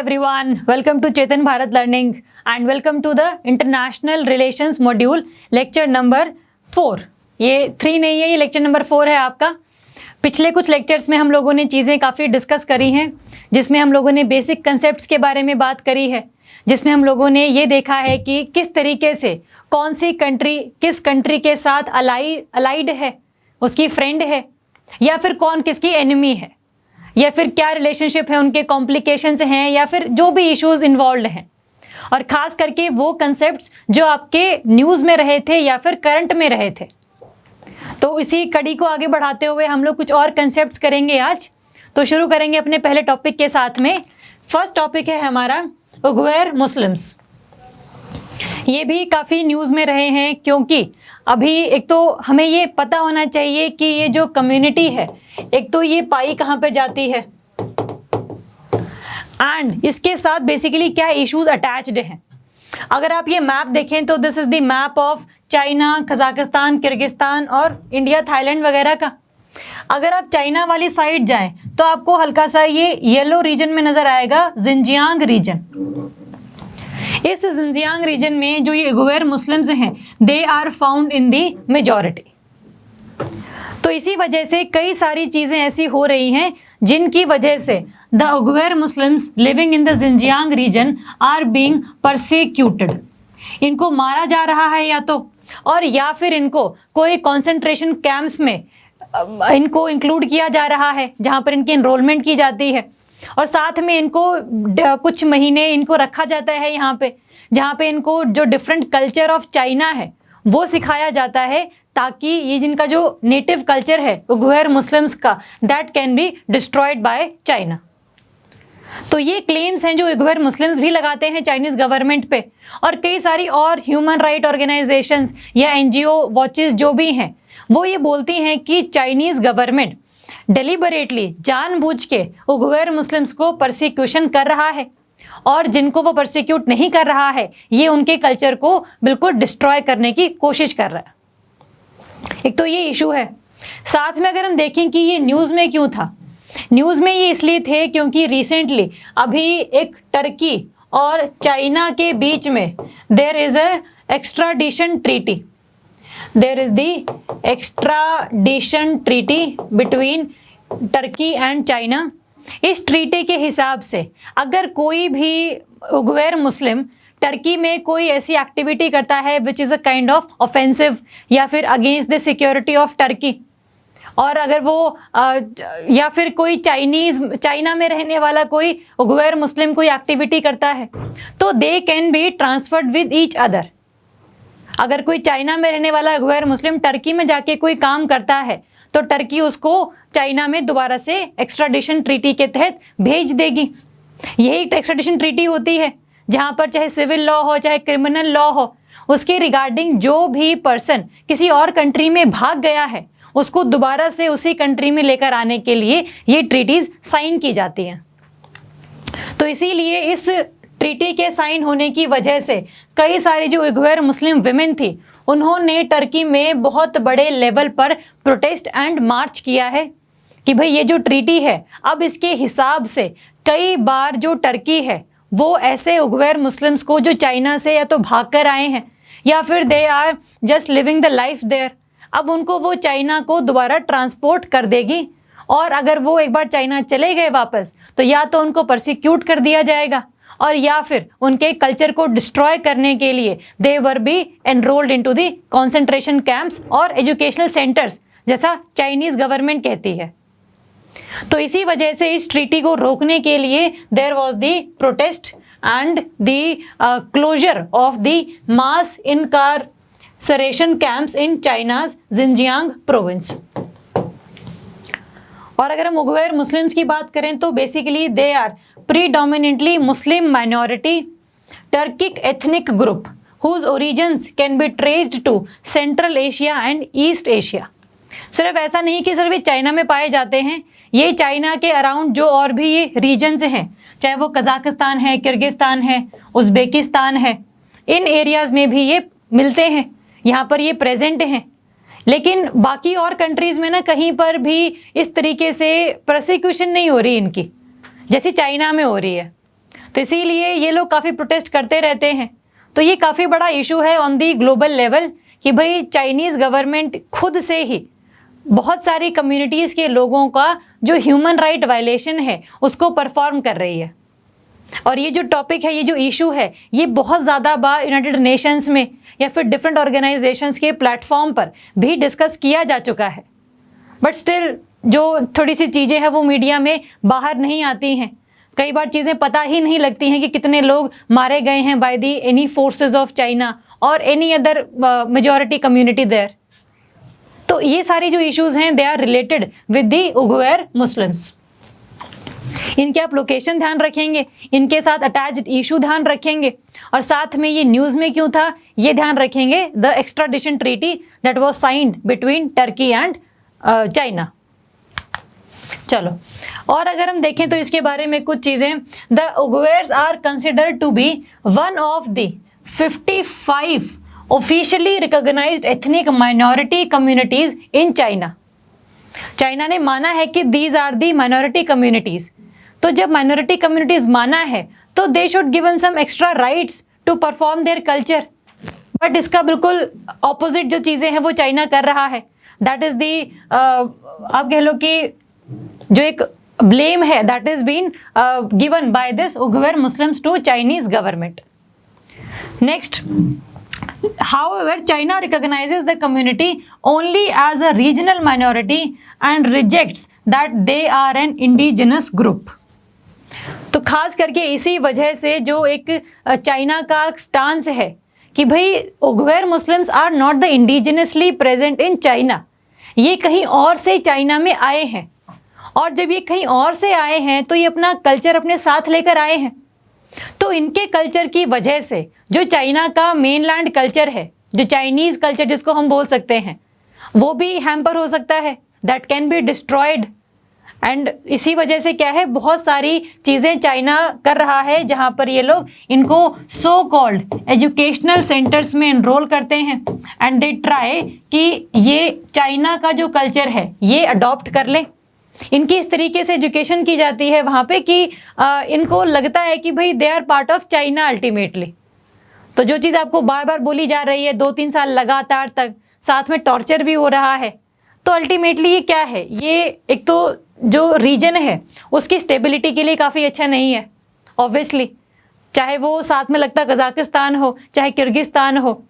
everyone, welcome to Chetan Bharat Learning and welcome to the International Relations Module lecture number 4। ये 3 नहीं है, ये lecture number 4 है आपका। पिछले कुछ लेक्चर्स में हम लोगों ने चीज़ें काफ़ी डिस्कस करी हैं, जिसमें हम लोगों ने बेसिक कंसेप्ट्स के बारे में बात करी है, जिसमें हम लोगों ने ये देखा है कि किस तरीके से कौन सी कंट्री किस कंट्री के साथ अलाइड है, उसकी फ्रेंड है, या फिर कौन किसकी एनिमी है, या फिर क्या रिलेशनशिप है, उनके कॉम्प्लिकेशंस हैं, या फिर जो भी इश्यूज इन्वॉल्व हैं, और ख़ास करके वो कंसेप्ट्स जो आपके न्यूज़ में रहे थे या फिर करंट में रहे थे। तो इसी कड़ी को आगे बढ़ाते हुए हम लोग कुछ और कंसेप्ट्स करेंगे आज। तो शुरू करेंगे अपने पहले टॉपिक के साथ में। फर्स्ट टॉपिक है हमारा उइघुर मुस्लिम्स। ये भी काफ़ी न्यूज़ में रहे हैं, क्योंकि अभी एक तो हमें ये पता होना चाहिए कि ये जो कम्युनिटी है, एक तो ये पाई कहाँ पे जाती है एंड इसके साथ बेसिकली क्या इश्यूज अटैच्ड हैं। अगर आप ये मैप देखें तो this is the map of China, Kazakhstan, Kyrgyzstan और इंडिया, थाईलैंड वगैरह का। अगर आप चाइना वाली साइड जाएं तो आपको हल्का सा ये येलो रीजन में नज़र आएगा, जिनजियांग रीजन। इस जिनजियांग रीजन में जो ये उइघुर मुस्लिम्स हैं, they are found in the majority. तो इसी वजह से कई सारी चीज़ें ऐसी हो रही हैं जिनकी वजह से the Uyghur Muslims living in the Xinjiang region are being persecuted. इनको मारा जा रहा है या फिर इनको कोई कॉन्सेंट्रेशन कैंप्स में इनको इंक्लूड किया जा रहा है, जहाँ पर इनकी एनरोलमेंट की जाती है, और साथ में इनको कुछ महीने इनको रखा जाता है यहाँ पे, जहाँ पे इनको जो डिफरेंट कल्चर ऑफ चाइना है वो सिखाया जाता है, ताकि ये जिनका जो नेटिव कल्चर है उइघुर मुस्लिम्स का, that can be destroyed by China. तो ये क्लेम्स हैं जो उइघुर मुस्लिम्स भी लगाते हैं चाइनीज़ गवर्नमेंट पे, और कई सारी और ह्यूमन राइट ऑर्गेनाइजेशंस या NGO वॉचेस जो भी हैं, वो ये बोलती हैं कि चाइनीज़ गवर्नमेंट डेलिबरेटली, जानबूझ के उइघुर मुस्लिम्स को परसिक्यूशन कर रहा है, और जिनको वो परसिक्यूट नहीं कर रहा है, ये उनके कल्चर को बिल्कुल डिस्ट्रॉय करने की कोशिश कर रहा है। एक तो ये इशू है। साथ में अगर हम देखें कि ये न्यूज़ में क्यों था, न्यूज़ में ये इसलिए थे क्योंकि रिसेंटली अभी एक टर्की और चाइना के बीच में there is a extradition treaty. There is the extradition treaty between Turkey and China। इस ट्रीटी के हिसाब से अगर कोई भी उइघुर मुस्लिम टर्की में कोई ऐसी एक्टिविटी करता है which is a kind of offensive या फिर against the security of Turkey, और अगर वो या फिर कोई चाइना में रहने वाला कोई उइघुर मुस्लिम कोई एक्टिविटी करता है, तो they can be transferred with each other. अगर कोई चाइना में रहने वाला उइघुर मुस्लिम टर्की में जाके कोई काम करता है, तो टर्की उसको चाइना में दोबारा से एक्स्ट्राडिशन ट्रीटी के तहत भेज देगी। यही एक्स्ट्राडिशन ट्रीटी होती है, जहाँ पर चाहे सिविल लॉ हो चाहे क्रिमिनल लॉ हो, उसके रिगार्डिंग जो भी पर्सन किसी और कंट्री में भाग गया है, उसको दोबारा से उसी कंट्री में लेकर आने के लिए ये ट्रीटीज़ साइन की जाती हैं। तो इसीलिए इस ट्रीटी के साइन होने की वजह से कई सारी जो उइघुर मुस्लिम विमेन थी, उन्होंने टर्की में बहुत बड़े लेवल पर प्रोटेस्ट एंड मार्च किया है कि भाई ये जो ट्रीटी है, अब इसके हिसाब से कई बार जो टर्की है वो ऐसे उइघुर मुस्लिम्स को जो चाइना से या तो भाग कर आए हैं या फिर they are just living the life there, अब उनको वो चाइना को दोबारा ट्रांसपोर्ट कर देगी, और अगर वो एक बार चाइना चले गए वापस, तो या तो उनको परसिक्यूट कर दिया जाएगा, और या फिर उनके कल्चर को डिस्ट्रॉय करने के लिए they were be enrolled into the concentration camps और एजुकेशनल सेंटर्स, जैसा चाइनीज़ गवर्नमेंट कहती है। तो इसी वजह से इस ट्रीटी को रोकने के लिए there was the protest and the closure of the mass incarceration camps in China's Xinjiang province. और अगर हम उइघुर मुस्लिम्स की बात करें तो basically they are predominantly Muslim minority Turkic ethnic group whose origins can be traced to Central Asia and East Asia। सिर्फ ऐसा नहीं कि सिर्फ ये चाइना में पाए जाते हैं, ये चाइना के अराउंड जो और भी ये रीजन्स हैं, चाहे वो कजाकिस्तान है, किर्गिस्तान है, उज़्बेकिस्तान है, इन एरियाज़ में भी ये मिलते हैं, यहाँ पर ये प्रेजेंट हैं। लेकिन बाकी और कंट्रीज़ में ना कहीं पर भी इस तरीके से प्रोसिक्यूशन नहीं हो रही इनकी, जैसी चाइना में हो रही है। तो इसीलिए ये लोग काफ़ी प्रोटेस्ट करते रहते हैं। तो ये काफ़ी बड़ा इशू है ऑन दी ग्लोबल लेवल कि भाई चाइनीज़ गवर्नमेंट खुद से ही बहुत सारी कम्युनिटीज़ के लोगों का जो ह्यूमन राइट वायलेशन है उसको परफॉर्म कर रही है। और ये जो टॉपिक है, ये जो इशू है, ये बहुत ज़्यादा बार यूनाइटेड नेशंस में या फिर डिफरेंट ऑर्गेनाइजेशंस के प्लेटफॉर्म पर भी डिस्कस किया जा चुका है। बट स्टिल जो थोड़ी सी चीज़ें हैं वो मीडिया में बाहर नहीं आती हैं। कई बार चीज़ें पता ही नहीं लगती हैं कि कितने लोग मारे गए हैं by the any forces of China और any other majority community there. तो ये सारी जो इश्यूज़ हैं they are related with the Uighur Muslims. इनके आप लोकेशन ध्यान रखेंगे, इनके साथ अटैच्ड इशू ध्यान रखेंगे, और साथ में ये न्यूज़ में क्यों था ये ध्यान रखेंगे, the extradition treaty that was signed between Turkey and China. चलो, और अगर हम देखें तो इसके बारे में कुछ चीज़ें, the उइगर्स are considered to be one of the 55 officially recognised ethnic minority communities in China. China ने माना है कि these are the minority communities. तो जब माइनॉरिटी कम्युनिटीज माना है तो they should given some extra rights to perform their culture. But इसका बिल्कुल ऑपोजिट जो चीज़ें हैं वो चाइना कर रहा है। दैट इज दी आप कह लो कि जो एक ब्लेम है that is been given by this Uighur Muslims to Chinese government. Next, however, China recognizes the community only as a regional minority and rejects that they are an indigenous group. तो खास करके इसी वजह से जो एक China का stance है कि भाई Uighur Muslims are not the indigenously present in China, ये कहीं और से चाइना में आए हैं, और जब ये कहीं और से आए हैं तो ये अपना कल्चर अपने साथ लेकर आए हैं। तो इनके कल्चर की वजह से जो चाइना का मेनलैंड कल्चर है, जो चाइनीज़ कल्चर जिसको हम बोल सकते हैं, वो भी हैम्पर हो सकता है, that can be destroyed. And इसी वजह से क्या है, बहुत सारी चीज़ें चाइना कर रहा है जहाँ पर ये लोग इनको सो कॉल्ड एजुकेशनल सेंटर्स में एनरोल करते हैं एंड दे ट्राई कि ये चाइना का जो कल्चर है ये अडॉप्ट कर लें। इनकी इस तरीके से एजुकेशन की जाती है वहाँ पे कि इनको लगता है कि भाई they are part of China ultimately. तो जो चीज़ आपको बार बार बोली जा रही है 2-3 साल लगातार तक, साथ में टॉर्चर भी हो रहा है, तो अल्टीमेटली ये क्या है, ये एक तो जो रीजन है उसकी स्टेबिलिटी के लिए काफ़ी अच्छा नहीं है ऑब्वियसली। चाहे वो साथ में लगता कजाकिस्तान हो चाहे किर्गिस्तान हो,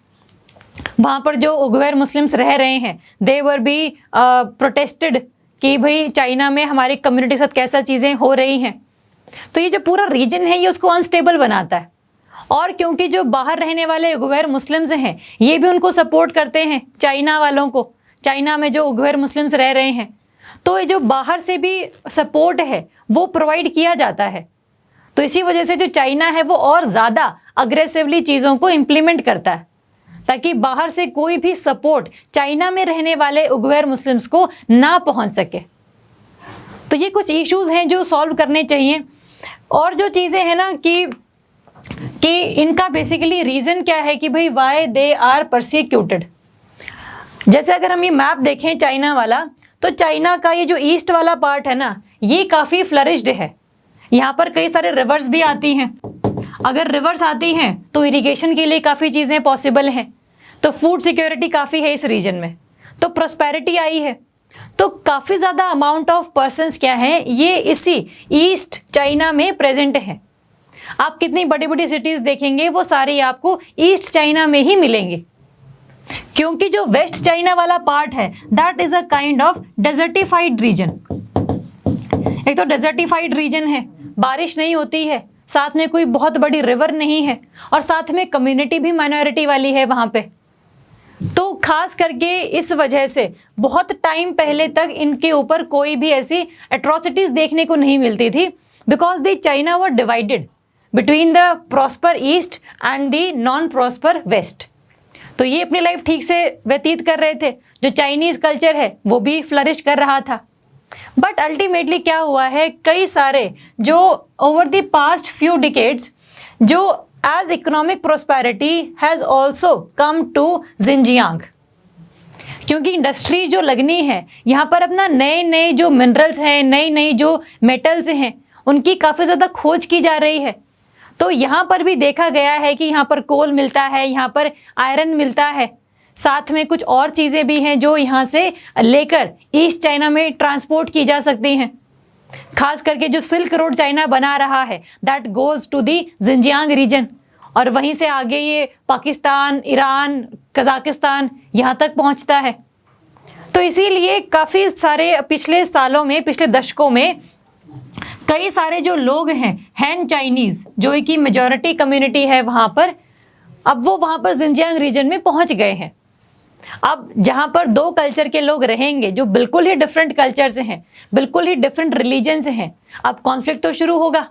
वहाँ पर जो उइगर मुस्लिम्स रह रहे हैं दे वर बी प्रोटेस्टेड कि भाई चाइना में हमारी कम्युनिटी के साथ कैसा चीज़ें हो रही हैं। तो ये जो पूरा रीजन है ये उसको अनस्टेबल बनाता है। और क्योंकि जो बाहर रहने वाले उइगर मुस्लिम्स हैं ये भी उनको सपोर्ट करते हैं चाइना वालों को, चाइना में जो उइगर मुस्लिम्स रह रहे हैं, तो ये जो बाहर से भी सपोर्ट है वो प्रोवाइड किया जाता है। तो इसी वजह से जो चाइना है वो और ज़्यादा अग्रेसिवली चीज़ों को इम्प्लीमेंट करता है ताकि बाहर से कोई भी सपोर्ट चाइना में रहने वाले उइगर मुस्लिम्स को ना पहुंच सके। तो ये कुछ इश्यूज हैं जो सॉल्व करने चाहिए। और जो चीज़ें हैं ना कि इनका बेसिकली रीज़न क्या है कि भाई वाई दे आर परसिक्यूटेड। जैसे अगर हम ये मैप देखें चाइना वाला, तो चाइना का ये जो ईस्ट वाला पार्ट है ना ये काफ़ी फ्लरिश्ड है। यहाँ पर कई सारे रिवर्स भी आती हैं। अगर रिवर्स आती हैं तो इरिगेशन के लिए काफ़ी चीज़ें पॉसिबल हैं, तो फूड सिक्योरिटी काफ़ी है इस रीजन में, तो प्रॉस्पेरिटी आई है। तो काफ़ी ज़्यादा अमाउंट ऑफ पर्सन्स क्या हैं ये इसी ईस्ट चाइना में प्रेजेंट हैं। आप कितनी बड़ी बड़ी सिटीज़ देखेंगे वो सारी आपको ईस्ट चाइना में ही मिलेंगी, क्योंकि जो वेस्ट चाइना वाला पार्ट है that is a kind of desertified region. एक तो डेजर्टिफाइड रीजन है, बारिश नहीं होती है, साथ में कोई बहुत बड़ी रिवर नहीं है, और साथ में कम्युनिटी भी माइनॉरिटी वाली है वहाँ पे। तो खास करके इस वजह से बहुत टाइम पहले तक इनके ऊपर कोई भी ऐसी एट्रोसिटीज़ देखने को नहीं मिलती थी, because the China were divided between the prosper east and the non prosper west. तो ये अपनी लाइफ ठीक से व्यतीत कर रहे थे, जो चाइनीज़ कल्चर है वो भी फ्लरिश कर रहा था। बट अल्टीमेटली क्या हुआ है, कई सारे जो over the past few decades जो as economic prosperity has also come to Xinjiang, क्योंकि इंडस्ट्री जो लगनी है यहाँ पर अपना नए नए जो मिनरल्स हैं, नई नई जो मेटल्स हैं उनकी काफ़ी ज़्यादा खोज की जा रही है। तो यहाँ पर भी देखा गया है कि यहाँ पर कोल मिलता है, यहाँ पर आयरन मिलता है, साथ में कुछ और चीज़ें भी हैं जो यहाँ से लेकर ईस्ट चाइना में ट्रांसपोर्ट की जा सकती हैं। खास करके जो सिल्क रोड चाइना बना रहा है, that goes to the Xinjiang region, और वहीं से आगे ये पाकिस्तान, ईरान, कजाकिस्तान यहाँ तक पहुँचता है। तो इसीलिए काफ़ी सारे पिछले सालों में, पिछले दशकों में कई सारे जो लोग हैं हैन चाइनीज़, जो कि मेजॉरिटी कम्युनिटी है वहाँ पर, अब वो वहाँ पर जिंजियांग रीजन में पहुँच गए हैं। अब जहाँ पर दो कल्चर के लोग रहेंगे जो बिल्कुल ही डिफरेंट कल्चर से हैं, बिल्कुल ही डिफरेंट रिलीजन से हैं, अब कॉन्फ्लिक्ट तो शुरू होगा।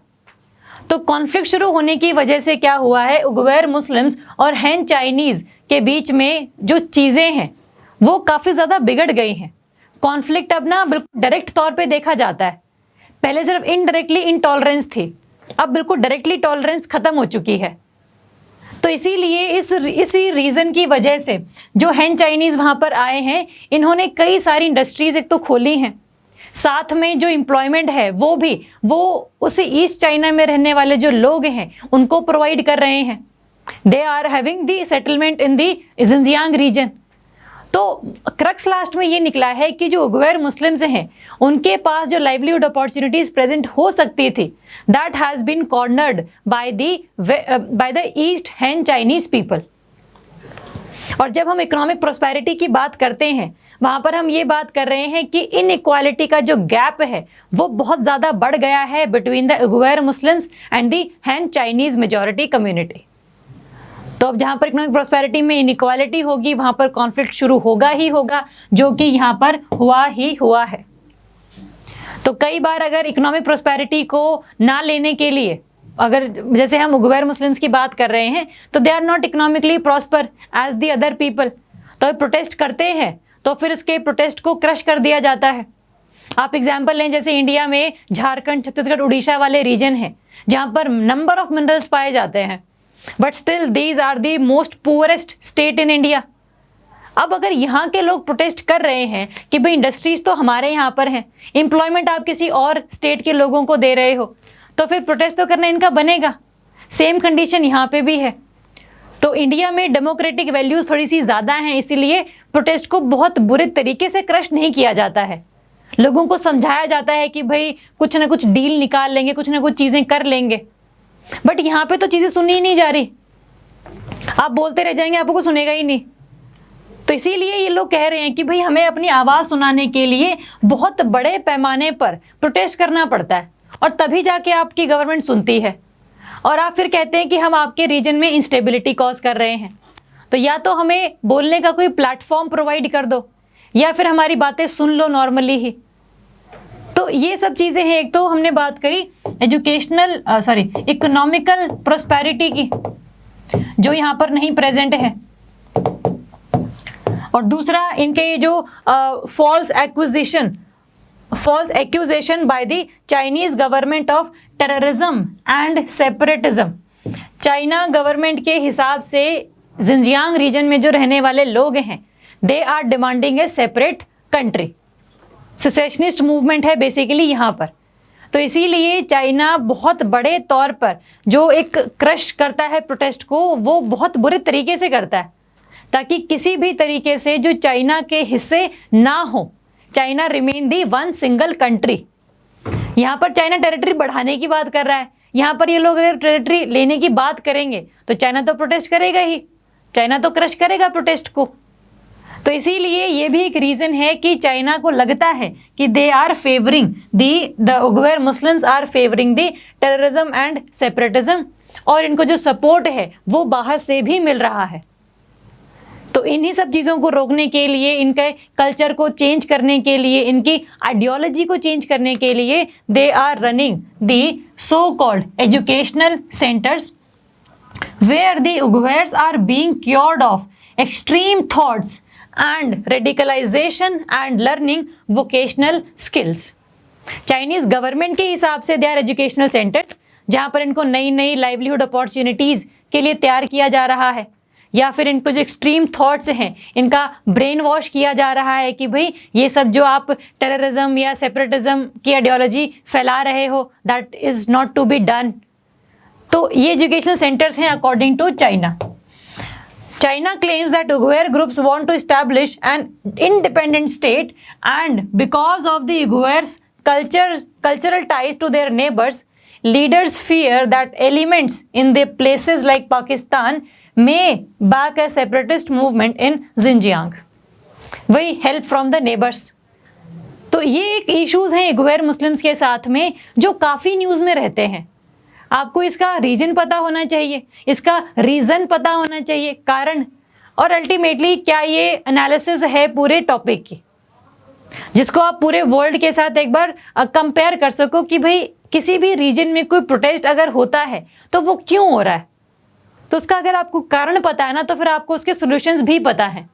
तो कॉन्फ्लिक्ट शुरू होने की वजह से क्या हुआ है, उइगर मुस्लिम्स और हैन चाइनीज़ के बीच में जो चीज़ें हैं वो काफ़ी ज़्यादा बिगड़ गई हैं। कॉन्फ्लिक्ट अब ना बिल्कुल डायरेक्ट तौर पे देखा जाता है। पहले सिर्फ इनडायरेक्टली इनटॉलरेंस थी, अब बिल्कुल डायरेक्टली टॉलरेंस खत्म हो चुकी है। तो इसीलिए इसी रीज़न की वजह से जो हैन चाइनीज़ वहाँ पर आए हैं, इन्होंने कई सारी इंडस्ट्रीज़ एक तो खोली हैं, साथ में जो एम्प्लॉयमेंट है वो उसी ईस्ट चाइना में रहने वाले जो लोग हैं उनको प्रोवाइड कर रहे हैं। They are having the settlement in the Xinjiang region. तो क्रक्स लास्ट में ये निकला है कि जो उइगर मुस्लिम्स हैं उनके पास जो लाइवलीहुड अपॉर्चुनिटीज प्रेजेंट हो सकती थी, that has been cornered by the east Han Chinese people. और जब हम इकोनॉमिक प्रोस्पेरिटी की बात करते हैं, वहाँ पर हम ये बात कर रहे हैं कि इनइक्वालिटी का जो गैप है वो बहुत ज़्यादा बढ़ गया है between the Uighur Muslims and the Han Chinese majority community. तो अब जहाँ पर इकोनॉमिक प्रोस्पेरिटी में इनइक्वालिटी होगी, वहाँ पर कॉन्फ्लिक्ट शुरू होगा ही होगा, जो कि यहाँ पर हुआ है। तो कई बार अगर इकोनॉमिक प्रोस्पेरिटी को ना लेने के लिए, अगर जैसे हम उइगर मुस्लिम्स की बात कर रहे हैं, तो they are not economically prosper as the other people, तो प्रोटेस्ट करते हैं तो फिर इसके प्रोटेस्ट को क्रश कर दिया जाता है। आप एग्जाम्पल लें, जैसे इंडिया में झारखंड, छत्तीसगढ़, उड़ीसा वाले रीजन हैं जहाँ पर नंबर ऑफ मिनरल्स पाए जाते हैं, but still these are the most poorest state in India. अब अगर यहाँ के लोग प्रोटेस्ट कर रहे हैं कि भाई इंडस्ट्रीज तो हमारे यहाँ पर हैं, एम्प्लॉयमेंट आप किसी और स्टेट के लोगों को दे रहे हो, तो फिर प्रोटेस्ट तो करना इनका बनेगा। सेम कंडीशन यहाँ पे भी है। तो इंडिया में डेमोक्रेटिक वैल्यूज थोड़ी सी ज़्यादा हैं, इसीलिए प्रोटेस्ट को बहुत बुरे तरीके से क्रश नहीं किया जाता है। लोगों को समझाया जाता है कि भाई कुछ ना कुछ डील निकाल लेंगे, कुछ ना कुछ चीज़ें कर लेंगे, बट यहाँ पे तो चीज़ें सुनी ही नहीं जा रही। आप बोलते रह जाएंगे, आपको सुनेगा ही नहीं। तो इसीलिए ये लोग कह रहे हैं कि भाई हमें अपनी आवाज़ सुनाने के लिए बहुत बड़े पैमाने पर प्रोटेस्ट करना पड़ता है, और तभी जाके आपकी गवर्नमेंट सुनती है। और आप फिर कहते हैं कि हम आपके रीजन में इंस्टेबिलिटी कॉज कर रहे हैं। तो या तो हमें बोलने का कोई प्लेटफॉर्म प्रोवाइड कर दो, या फिर हमारी बातें सुन लो नॉर्मली ही। तो ये सब चीज़ें हैं। एक तो हमने बात करी इकोनॉमिकल प्रोस्पेरिटी की, जो यहाँ पर नहीं प्रेजेंट है, और दूसरा इनके जो false accusation by the Chinese government of terrorism and separatism. China government के हिसाब से जिंजियांग रीजन में जो रहने वाले लोग हैं, they are demanding a separate country. Secessionist movement है बेसिकली यहाँ पर। तो इसीलिए चाइना बहुत बड़े तौर पर जो एक क्रश करता है प्रोटेस्ट को, वो बहुत बुरे तरीके से करता है, ताकि किसी भी तरीके से जो चाइना के हिस्से ना हो। चाइना रिमेन दी वन सिंगल कंट्री। यहाँ पर चाइना टेरिटरी बढ़ाने की बात कर रहा है, यहाँ पर ये लोग अगर टेरिटरी लेने की बात करेंगे तो चाइना तो प्रोटेस्ट करेगा ही, चाइना तो क्रश करेगा प्रोटेस्ट को। तो इसीलिए ये भी एक रीज़न है कि चाइना को लगता है कि they are favouring the Uighur Muslims are favouring the terrorism and separatism, और इनको जो सपोर्ट है वो बाहर से भी मिल रहा है। तो इन्हीं सब चीज़ों को रोकने के लिए, इनके कल्चर को चेंज करने के लिए, इनकी आइडियोलॉजी को चेंज करने के लिए, they are running the so called educational centres where the उइगर्स are being cured of extreme thoughts and radicalization and learning vocational skills। Chinese government के हिसाब से दे आर एजुकेशनल सेंटर्स, जहाँ पर इनको नई नई लाइवलीहुड अपॉर्चुनिटीज़ के लिए तैयार किया जा रहा है, या फिर इनको जो एक्सट्रीम थॉट्स हैं इनका ब्रेन वॉश किया जा रहा है कि भाई ये सब जो आप टेररिज्म या सेपरेटिज्म की आइडियोलॉजी फैला रहे हो, that is not to be done. तो ये एजुकेशनल सेंटर्स हैं according to China. China claims that Uyghur groups want to establish an independent state, and because of the Uyghurs' cultural ties to their neighbors, leaders fear that elements in the places like Pakistan may back a separatist movement in Xinjiang. वही help from the neighbors. तो ये एक issues हैं Uyghur Muslims के साथ में जो काफ़ी न्यूज़ में रहते हैं। आपको इसका रीजन पता होना चाहिए, इसका रीज़न पता होना चाहिए, कारण, और अल्टीमेटली क्या ये एनालिसिस है पूरे टॉपिक की, जिसको आप पूरे वर्ल्ड के साथ एक बार कंपेयर कर सको कि भाई किसी भी रीजन में कोई प्रोटेस्ट अगर होता है तो वो क्यों हो रहा है। तो उसका अगर आपको कारण पता है ना, तो फिर आपको उसके सॉल्यूशंस भी पता है।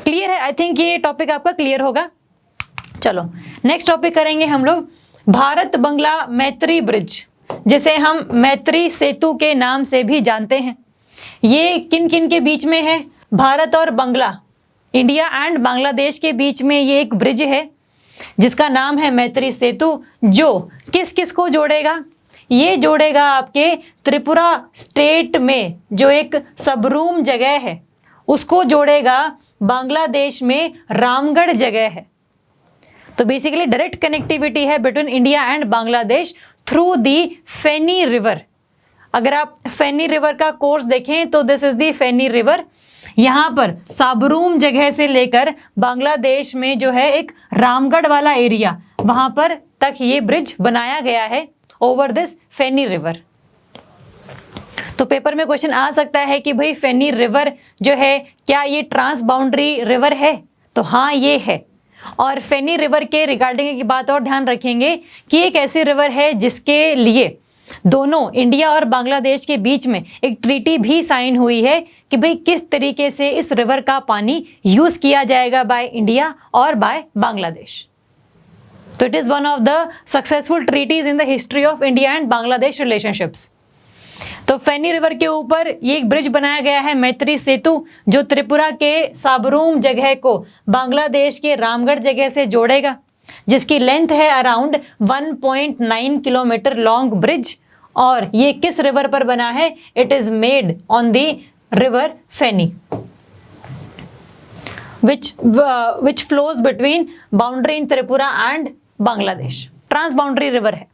क्लियर है? आई थिंक ये टॉपिक आपका क्लियर होगा। चलो नेक्स्ट टॉपिक करेंगे हम लोग भारत बंगला मैत्री ब्रिज, जिसे हम मैत्री सेतु के नाम से भी जानते हैं। ये किन किन के बीच में है? भारत और बांग्ला, इंडिया एंड बांग्लादेश के बीच में ये एक ब्रिज है जिसका नाम है मैत्री सेतु, जो किस किस को जोड़ेगा? ये जोड़ेगा आपके त्रिपुरा स्टेट में जो एक सबरूम जगह है उसको जोड़ेगा बांग्लादेश में रामगढ़ जगह है। तो बेसिकली डायरेक्ट कनेक्टिविटी है between India and Bangladesh through the Feni river. अगर आप फेनी रिवर का कोर्स देखें तो this is the Feni river. यहाँ पर साबरूम जगह से लेकर बांग्लादेश में जो है एक रामगढ़ वाला एरिया, वहाँ पर तक ये ब्रिज बनाया गया है ओवर दिस फेनी रिवर। तो पेपर में क्वेश्चन आ सकता है कि भाई फेनी रिवर जो है क्या ये ट्रांस बाउंड्री रिवर है? तो हाँ ये है। और फेनी रिवर के रिगार्डिंग की बात और ध्यान रखेंगे कि एक ऐसी रिवर है जिसके लिए दोनों इंडिया और बांग्लादेश के बीच में एक ट्रीटी भी साइन हुई है कि भाई किस तरीके से इस रिवर का पानी यूज किया जाएगा बाय इंडिया और बाय बांग्लादेश। तो it is one of the successful treaties in the history of India and Bangladesh relationships. तो फेनी रिवर के ऊपर ये एक ब्रिज बनाया गया है मैत्री सेतु, जो त्रिपुरा के साबरूम जगह को बांग्लादेश के रामगढ़ जगह से जोड़ेगा, जिसकी लेंथ है अराउंड 1.9 किलोमीटर लॉन्ग ब्रिज। और ये किस रिवर पर बना है? It is made on the river Feni which flows between boundary in Tripura and Bangladesh. Trans boundary river है।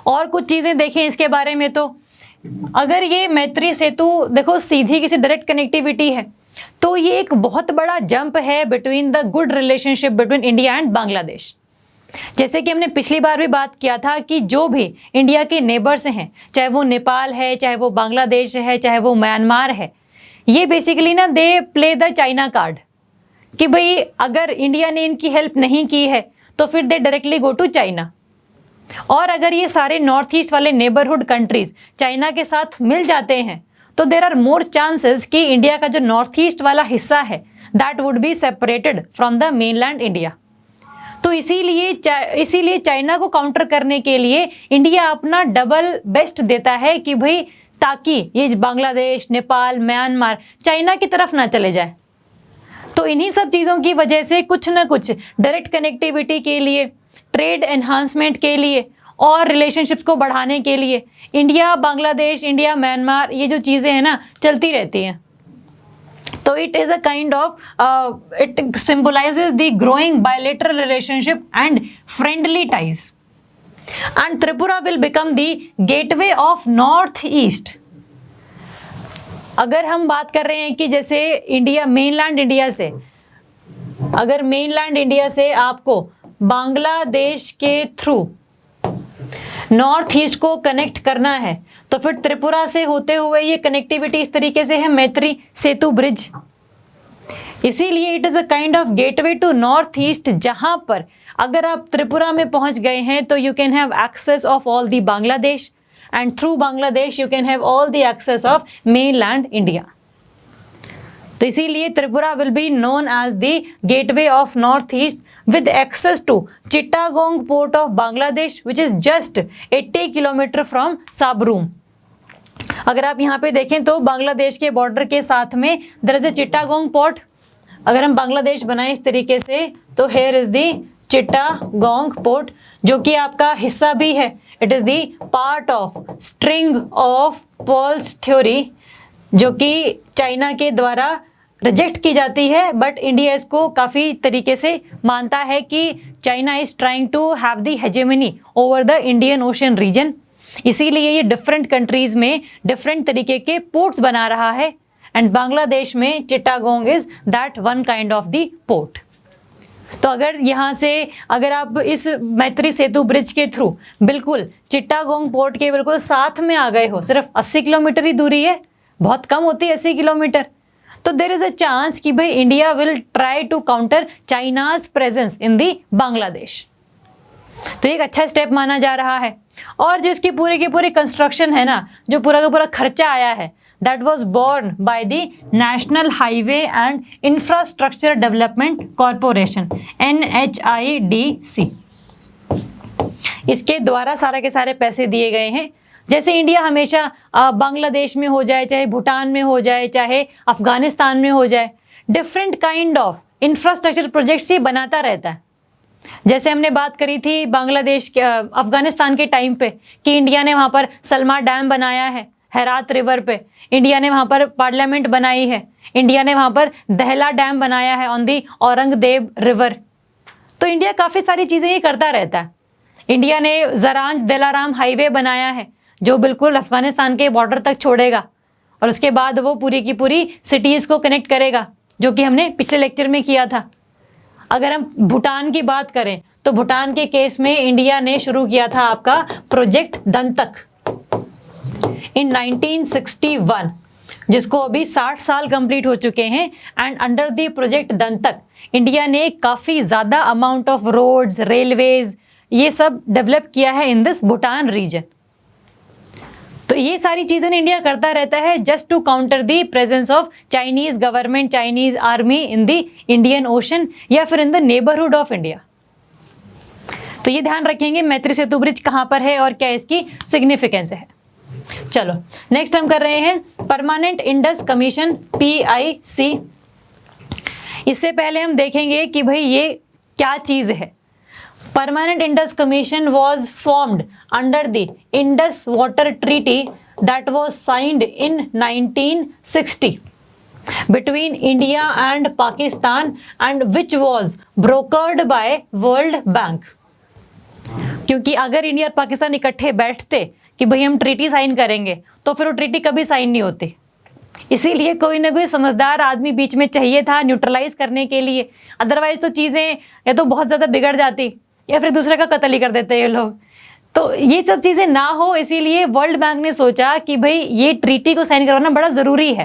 और कुछ चीजें देखें इसके बारे में, तो अगर ये मैत्री सेतु देखो सीधी किसी डायरेक्ट कनेक्टिविटी है तो ये एक बहुत बड़ा जंप है between the good relationship between India and Bangladesh. जैसे कि हमने पिछली बार भी बात किया था कि जो भी इंडिया के नेबर्स हैं, चाहे वो नेपाल है, चाहे वो बांग्लादेश है, चाहे वो म्यांमार है, ये बेसिकली ना they play the China card कि भाई अगर इंडिया ने इनकी हेल्प नहीं की है तो फिर they directly go to China. और अगर ये सारे नॉर्थ ईस्ट वाले नेबरहुड कंट्रीज चाइना के साथ मिल जाते हैं तो देर आर मोर चांसेस कि इंडिया का जो नॉर्थ ईस्ट वाला हिस्सा है that would be separated from the mainland India. तो इसीलिए चाइना को काउंटर करने के लिए इंडिया अपना डबल बेस्ट देता है कि भाई ताकि ये बांग्लादेश, नेपाल, म्यांमार चाइना की तरफ ना चले जाए। तो इन्हीं सब चीज़ों की वजह से कुछ ना कुछ डायरेक्ट कनेक्टिविटी के लिए, ट्रेड एनहांसमेंट के लिए और रिलेशनशिप्स को बढ़ाने के लिए इंडिया बांग्लादेश, इंडिया म्यांमार, ये जो चीज़ें हैं ना चलती रहती हैं। तो it is a kind of it symbolises the growing bilateral relationship and friendly ties. And Tripura will become the gateway of north east. अगर हम बात कर रहे हैं कि जैसे इंडिया मेनलैंड इंडिया से, अगर मेनलैंड इंडिया से आपको बांग्लादेश के थ्रू नॉर्थ ईस्ट को कनेक्ट करना है तो फिर त्रिपुरा से होते हुए ये कनेक्टिविटी इस तरीके से है मैत्री सेतु ब्रिज। इसीलिए it is a kind of gateway to north east, जहां पर अगर आप त्रिपुरा में पहुंच गए हैं तो you can have access of all the Bangladesh, and through Bangladesh you can have all the access of mainland India. तो इसीलिए Tripura will be known as the gateway of northeast with access to Chittagong port of Bangladesh which is just 80 kilometer from Sabroom. अगर आप यहाँ पे देखें तो बांग्लादेश के border के साथ में there is a Chittagong port। अगर हम बांग्लादेश बनाएं इस तरीके से तो here is the Chittagong port, जो कि आपका हिस्सा भी है, it is the part of string of pearls theory, जो कि चाइना के द्वारा रिजेक्ट की जाती है, बट इंडिया इसको काफ़ी तरीके से मानता है कि China is trying to have the hegemony over the Indian ocean region. इसीलिए ये डिफरेंट कंट्रीज़ में डिफरेंट तरीके के पोर्ट्स बना रहा है, एंड बांग्लादेश में Chittagong is that one kind of the port. तो अगर आप इस मैत्री सेतु ब्रिज के थ्रू बिल्कुल चिट्टागोंग पोर्ट के बिल्कुल साथ में आ गए हो, सिर्फ 80 किलोमीटर ही दूरी है, बहुत कम होती है 80 किलोमीटर, तो देर इज अ चांस कि भाई India will try to counter China's presence in the Bangladesh. तो एक अच्छा स्टेप माना जा रहा है। और जिसकी पूरी की पूरी कंस्ट्रक्शन है ना, जो पूरा का पूरा खर्चा आया है, that was borne by the national highway and infrastructure development corporation, NHIDC। इसके द्वारा सारे के सारे पैसे दिए गए हैं। जैसे इंडिया हमेशा बांग्लादेश में हो जाए, चाहे भूटान में हो जाए, चाहे अफगानिस्तान में हो जाए, different kind of infrastructure projects ही बनाता रहता है। जैसे हमने बात करी थी बांग्लादेश के अफगानिस्तान के टाइम पे कि इंडिया ने वहाँ पर सलमा डैम बनाया है हेरात रिवर पे, इंडिया ने वहाँ पर पार्लियामेंट बनाई है, इंडिया ने वहाँ पर दहला डैम बनाया है ऑन दी औरंगजेब रिवर। तो इंडिया काफ़ी सारी चीज़ें ये करता रहता है। इंडिया ने जरांज दिलाराम हाईवे बनाया है जो बिल्कुल अफगानिस्तान के बॉर्डर तक छोड़ेगा, और उसके बाद वो पूरी की पूरी सिटीज़ को कनेक्ट करेगा, जो कि हमने पिछले लेक्चर में किया था। अगर हम भूटान की बात करें तो भूटान के केस में इंडिया ने शुरू किया था आपका प्रोजेक्ट दंतक इन 1961, जिसको अभी 60 साल कंप्लीट हो चुके हैं। And under the project Dantak India ने काफ़ी ज़्यादा अमाउंट ऑफ रोड्स, रेलवेज, ये सब डेवलप किया है इन दिस भूटान रीजन। तो ये सारी चीज़ें इंडिया करता रहता है just to counter the presence of Chinese government, Chinese army in the Indian ocean या फिर in the neighbourhood of India. तो ये ध्यान रखेंगे मैत्री सेतु ब्रिज कहाँ पर है और क्या इसकी सिग्निफिकेंस है। चलो नेक्स्ट हम कर रहे हैं परमानेंट इंडस कमीशन, PIC। इससे पहले हम देखेंगे कि भाई ये क्या चीज़ है। Permanent Indus Commission was formed under the Indus Water Treaty that was signed in 1960 between India and Pakistan and which was brokered by World Bank। क्योंकि अगर इंडिया और पाकिस्तान इकट्ठे बैठते कि भाई हम ट्रीटी साइन करेंगे तो फिर वो ट्रीटी कभी साइन नहीं होती। इसीलिए कोई ना कोई समझदार आदमी बीच में चाहिए था न्यूट्रलाइज करने के लिए, अदरवाइज तो चीज़ें या तो बहुत ज़्यादा बिगड़ जाती या फिर दूसरे का कत्ल ही कर देते ये लोग। तो ये सब चीज़ें ना हो, इसीलिए वर्ल्ड बैंक ने सोचा कि भाई ये ट्रीटी को साइन करवाना बड़ा ज़रूरी है।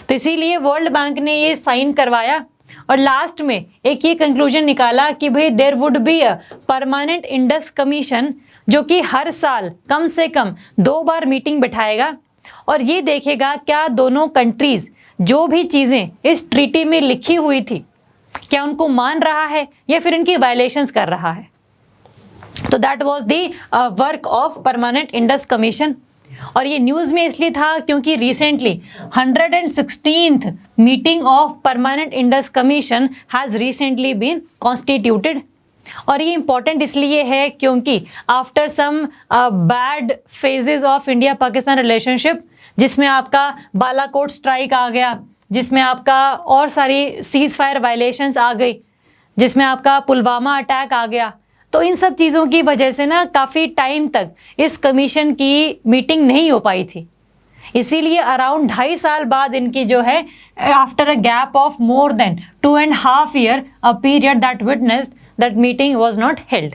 तो इसीलिए वर्ल्ड बैंक ने ये साइन करवाया और लास्ट में एक ये कंक्लूजन निकाला कि भाई there would be a permanent Indus commission, जो कि हर साल कम से कम 2 बार मीटिंग बिठाएगा और ये देखेगा क्या दोनों कंट्रीज़ जो भी चीज़ें इस ट्रीटी में लिखी हुई थी क्या उनको मान रहा है या फिर इनकी वायलेशंस कर रहा है। तो that was the work of permanent Indus commission. और ये न्यूज़ में इसलिए था क्योंकि recently 116th meeting of permanent Indus commission has recently been constituted. और ये इम्पॉर्टेंट इसलिए है क्योंकि after some bad phases of India Pakistan relationship, जिसमें आपका बालाकोट स्ट्राइक आ गया, जिसमें आपका और सारी सीज फायर वायलेशंस आ गई, जिसमें आपका पुलवामा अटैक आ गया, तो इन सब चीज़ों की वजह से ना काफ़ी टाइम तक इस कमीशन की मीटिंग नहीं हो पाई थी। इसीलिए अराउंड 2.5 साल बाद इनकी जो है after a gap of more than 2.5 year a period that witnessed that meeting was not held.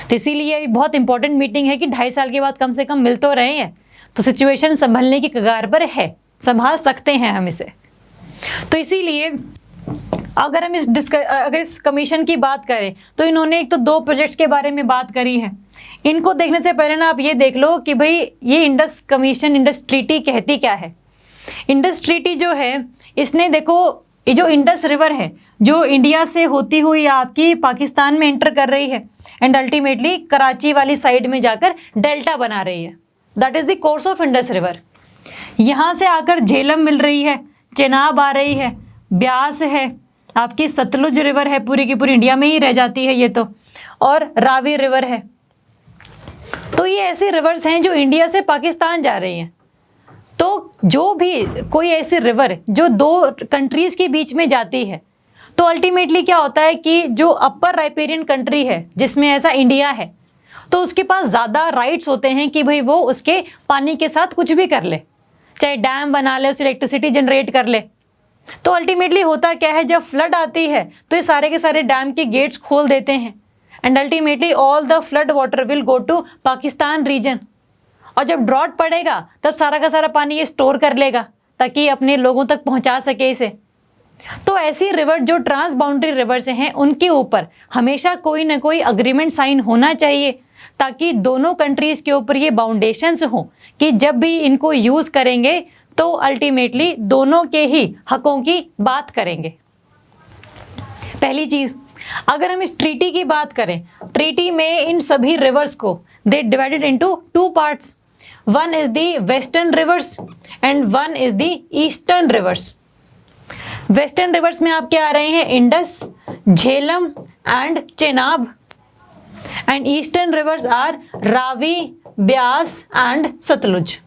तो इसीलिए बहुत इंपॉर्टेंट मीटिंग है कि 2.5 साल के बाद कम से कम मिल तो रहे हैं, तो सिचुएशन संभलने की कगार पर है, संभाल सकते हैं हम इसे। तो इसीलिए अगर हम इस कमीशन की बात करें तो इन्होंने एक तो 2 प्रोजेक्ट्स के बारे में बात करी है। इनको देखने से पहले ना आप ये देख लो कि भाई ये इंडस कमीशन, इंडस ट्रीटी कहती क्या है। इंडस ट्रीटी जो है इसने देखो ये जो इंडस रिवर है जो इंडिया से होती हुई आपकी पाकिस्तान में एंटर कर रही है एंड अल्टीमेटली कराची वाली साइड में जाकर डेल्टा बना रही है, that is the course of Indus river. यहाँ से आकर झेलम मिल रही है, चेनाब आ रही है, ब्यास है, आपकी सतलुज रिवर है, पूरी की पूरी इंडिया में ही रह जाती है ये तो, और रावी रिवर है। तो ये ऐसे रिवर्स हैं जो इंडिया से पाकिस्तान जा रही हैं। तो जो भी कोई ऐसी रिवर जो दो कंट्रीज के बीच में जाती है, तो अल्टीमेटली क्या होता है कि जो अपर राइपेरियन कंट्री है जिसमें ऐसा इंडिया है, तो उसके पास ज़्यादा राइट्स होते हैं कि भाई वो उसके पानी के साथ कुछ भी कर ले, चाहे डैम बना ले, उससे इलेक्ट्रिसिटी जनरेट कर ले। तो अल्टीमेटली होता क्या है, जब फ्लड आती है तो ये सारे के सारे डैम के गेट्स खोल देते हैं and ultimately all the flood water will go to Pakistan region. और जब ड्रॉट पड़ेगा तब सारा का सारा पानी ये स्टोर कर लेगा ताकि अपने लोगों तक पहुंचा सके इसे। तो ऐसी रिवर जो ट्रांस बाउंड्री रिवर्स हैं उनके ऊपर हमेशा कोई ना कोई अग्रीमेंट साइन होना चाहिए, ताकि दोनों कंट्रीज के ऊपर ये बाउंडेशंस हो कि जब भी इनको यूज करेंगे तो अल्टीमेटली दोनों के ही हकों की बात करेंगे। पहली चीज, अगर हम इस ट्रीटी की बात करें, ट्रीटी में इन सभी रिवर्स को they divided into two parts. One is the western rivers and one is the eastern rivers. Western rivers में आपके आ रहे हैं Indus, Jhelum and Chenab, and eastern rivers are Ravi, Beas and Sutlej.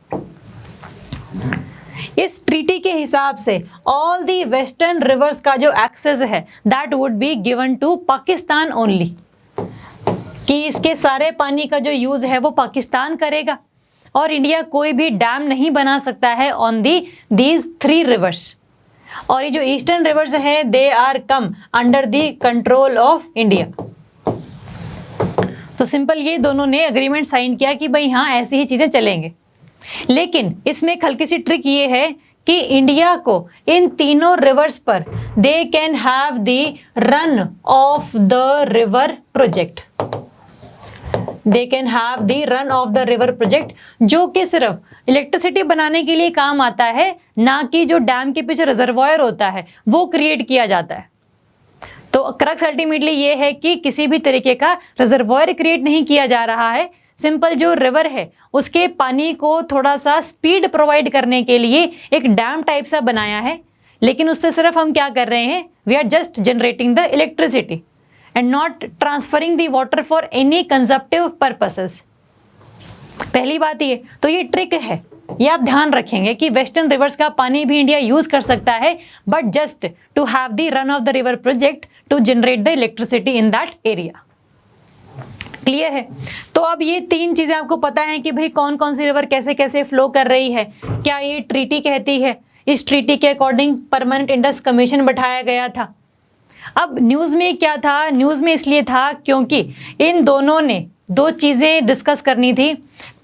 इस ट्रीटी के हिसाब से ऑल दी वेस्टर्न रिवर्स का जो एक्सेस है that would be given to Pakistan only, कि इसके सारे पानी का जो यूज है वो पाकिस्तान करेगा और इंडिया कोई भी डैम नहीं बना सकता है ऑन दीज थ्री रिवर्स। और ये जो ईस्टर्न रिवर्स है they are come under the control of India. तो सिंपल ये दोनों ने अग्रीमेंट साइन किया कि भाई हाँ ऐसी ही चीजें चलेंगे। लेकिन इसमें एक हल्की सी ट्रिक ये है कि इंडिया को इन तीनों रिवर्स पर they can have the run of the river project, they can have the run of the river project, जो कि सिर्फ इलेक्ट्रिसिटी बनाने के लिए काम आता है, ना कि जो डैम के पीछे रिजर्वायर होता है वो क्रिएट किया जाता है। तो क्रक्स अल्टीमेटली ये है कि किसी भी तरीके का रिजर्वायर क्रिएट नहीं किया जा रहा है। सिंपल जो रिवर है उसके पानी को थोड़ा सा स्पीड प्रोवाइड करने के लिए एक डैम टाइप सा बनाया है, लेकिन उससे सिर्फ हम क्या कर रहे हैं, we are just generating the electricity and not transferring the water for any consumptive purposes. पहली बात ये, तो ये ट्रिक है, ये आप ध्यान रखेंगे कि वेस्टर्न रिवर्स का पानी भी इंडिया यूज कर सकता है, but just to have the run of the river project to generate the electricity in that area. Clear है? तो अब ये तीन चीजें आपको पता है कि भाई कौन कौन सी रिवर कैसे कैसे फ्लो कर रही है, क्या ये ट्रीटी कहती है। इस ट्रीटी के अकॉर्डिंग परमानेंट इंडस कमीशन बैठाया गया था। अब न्यूज में क्या था, न्यूज में इसलिए था क्योंकि इन दोनों ने दो चीजें डिस्कस करनी थी।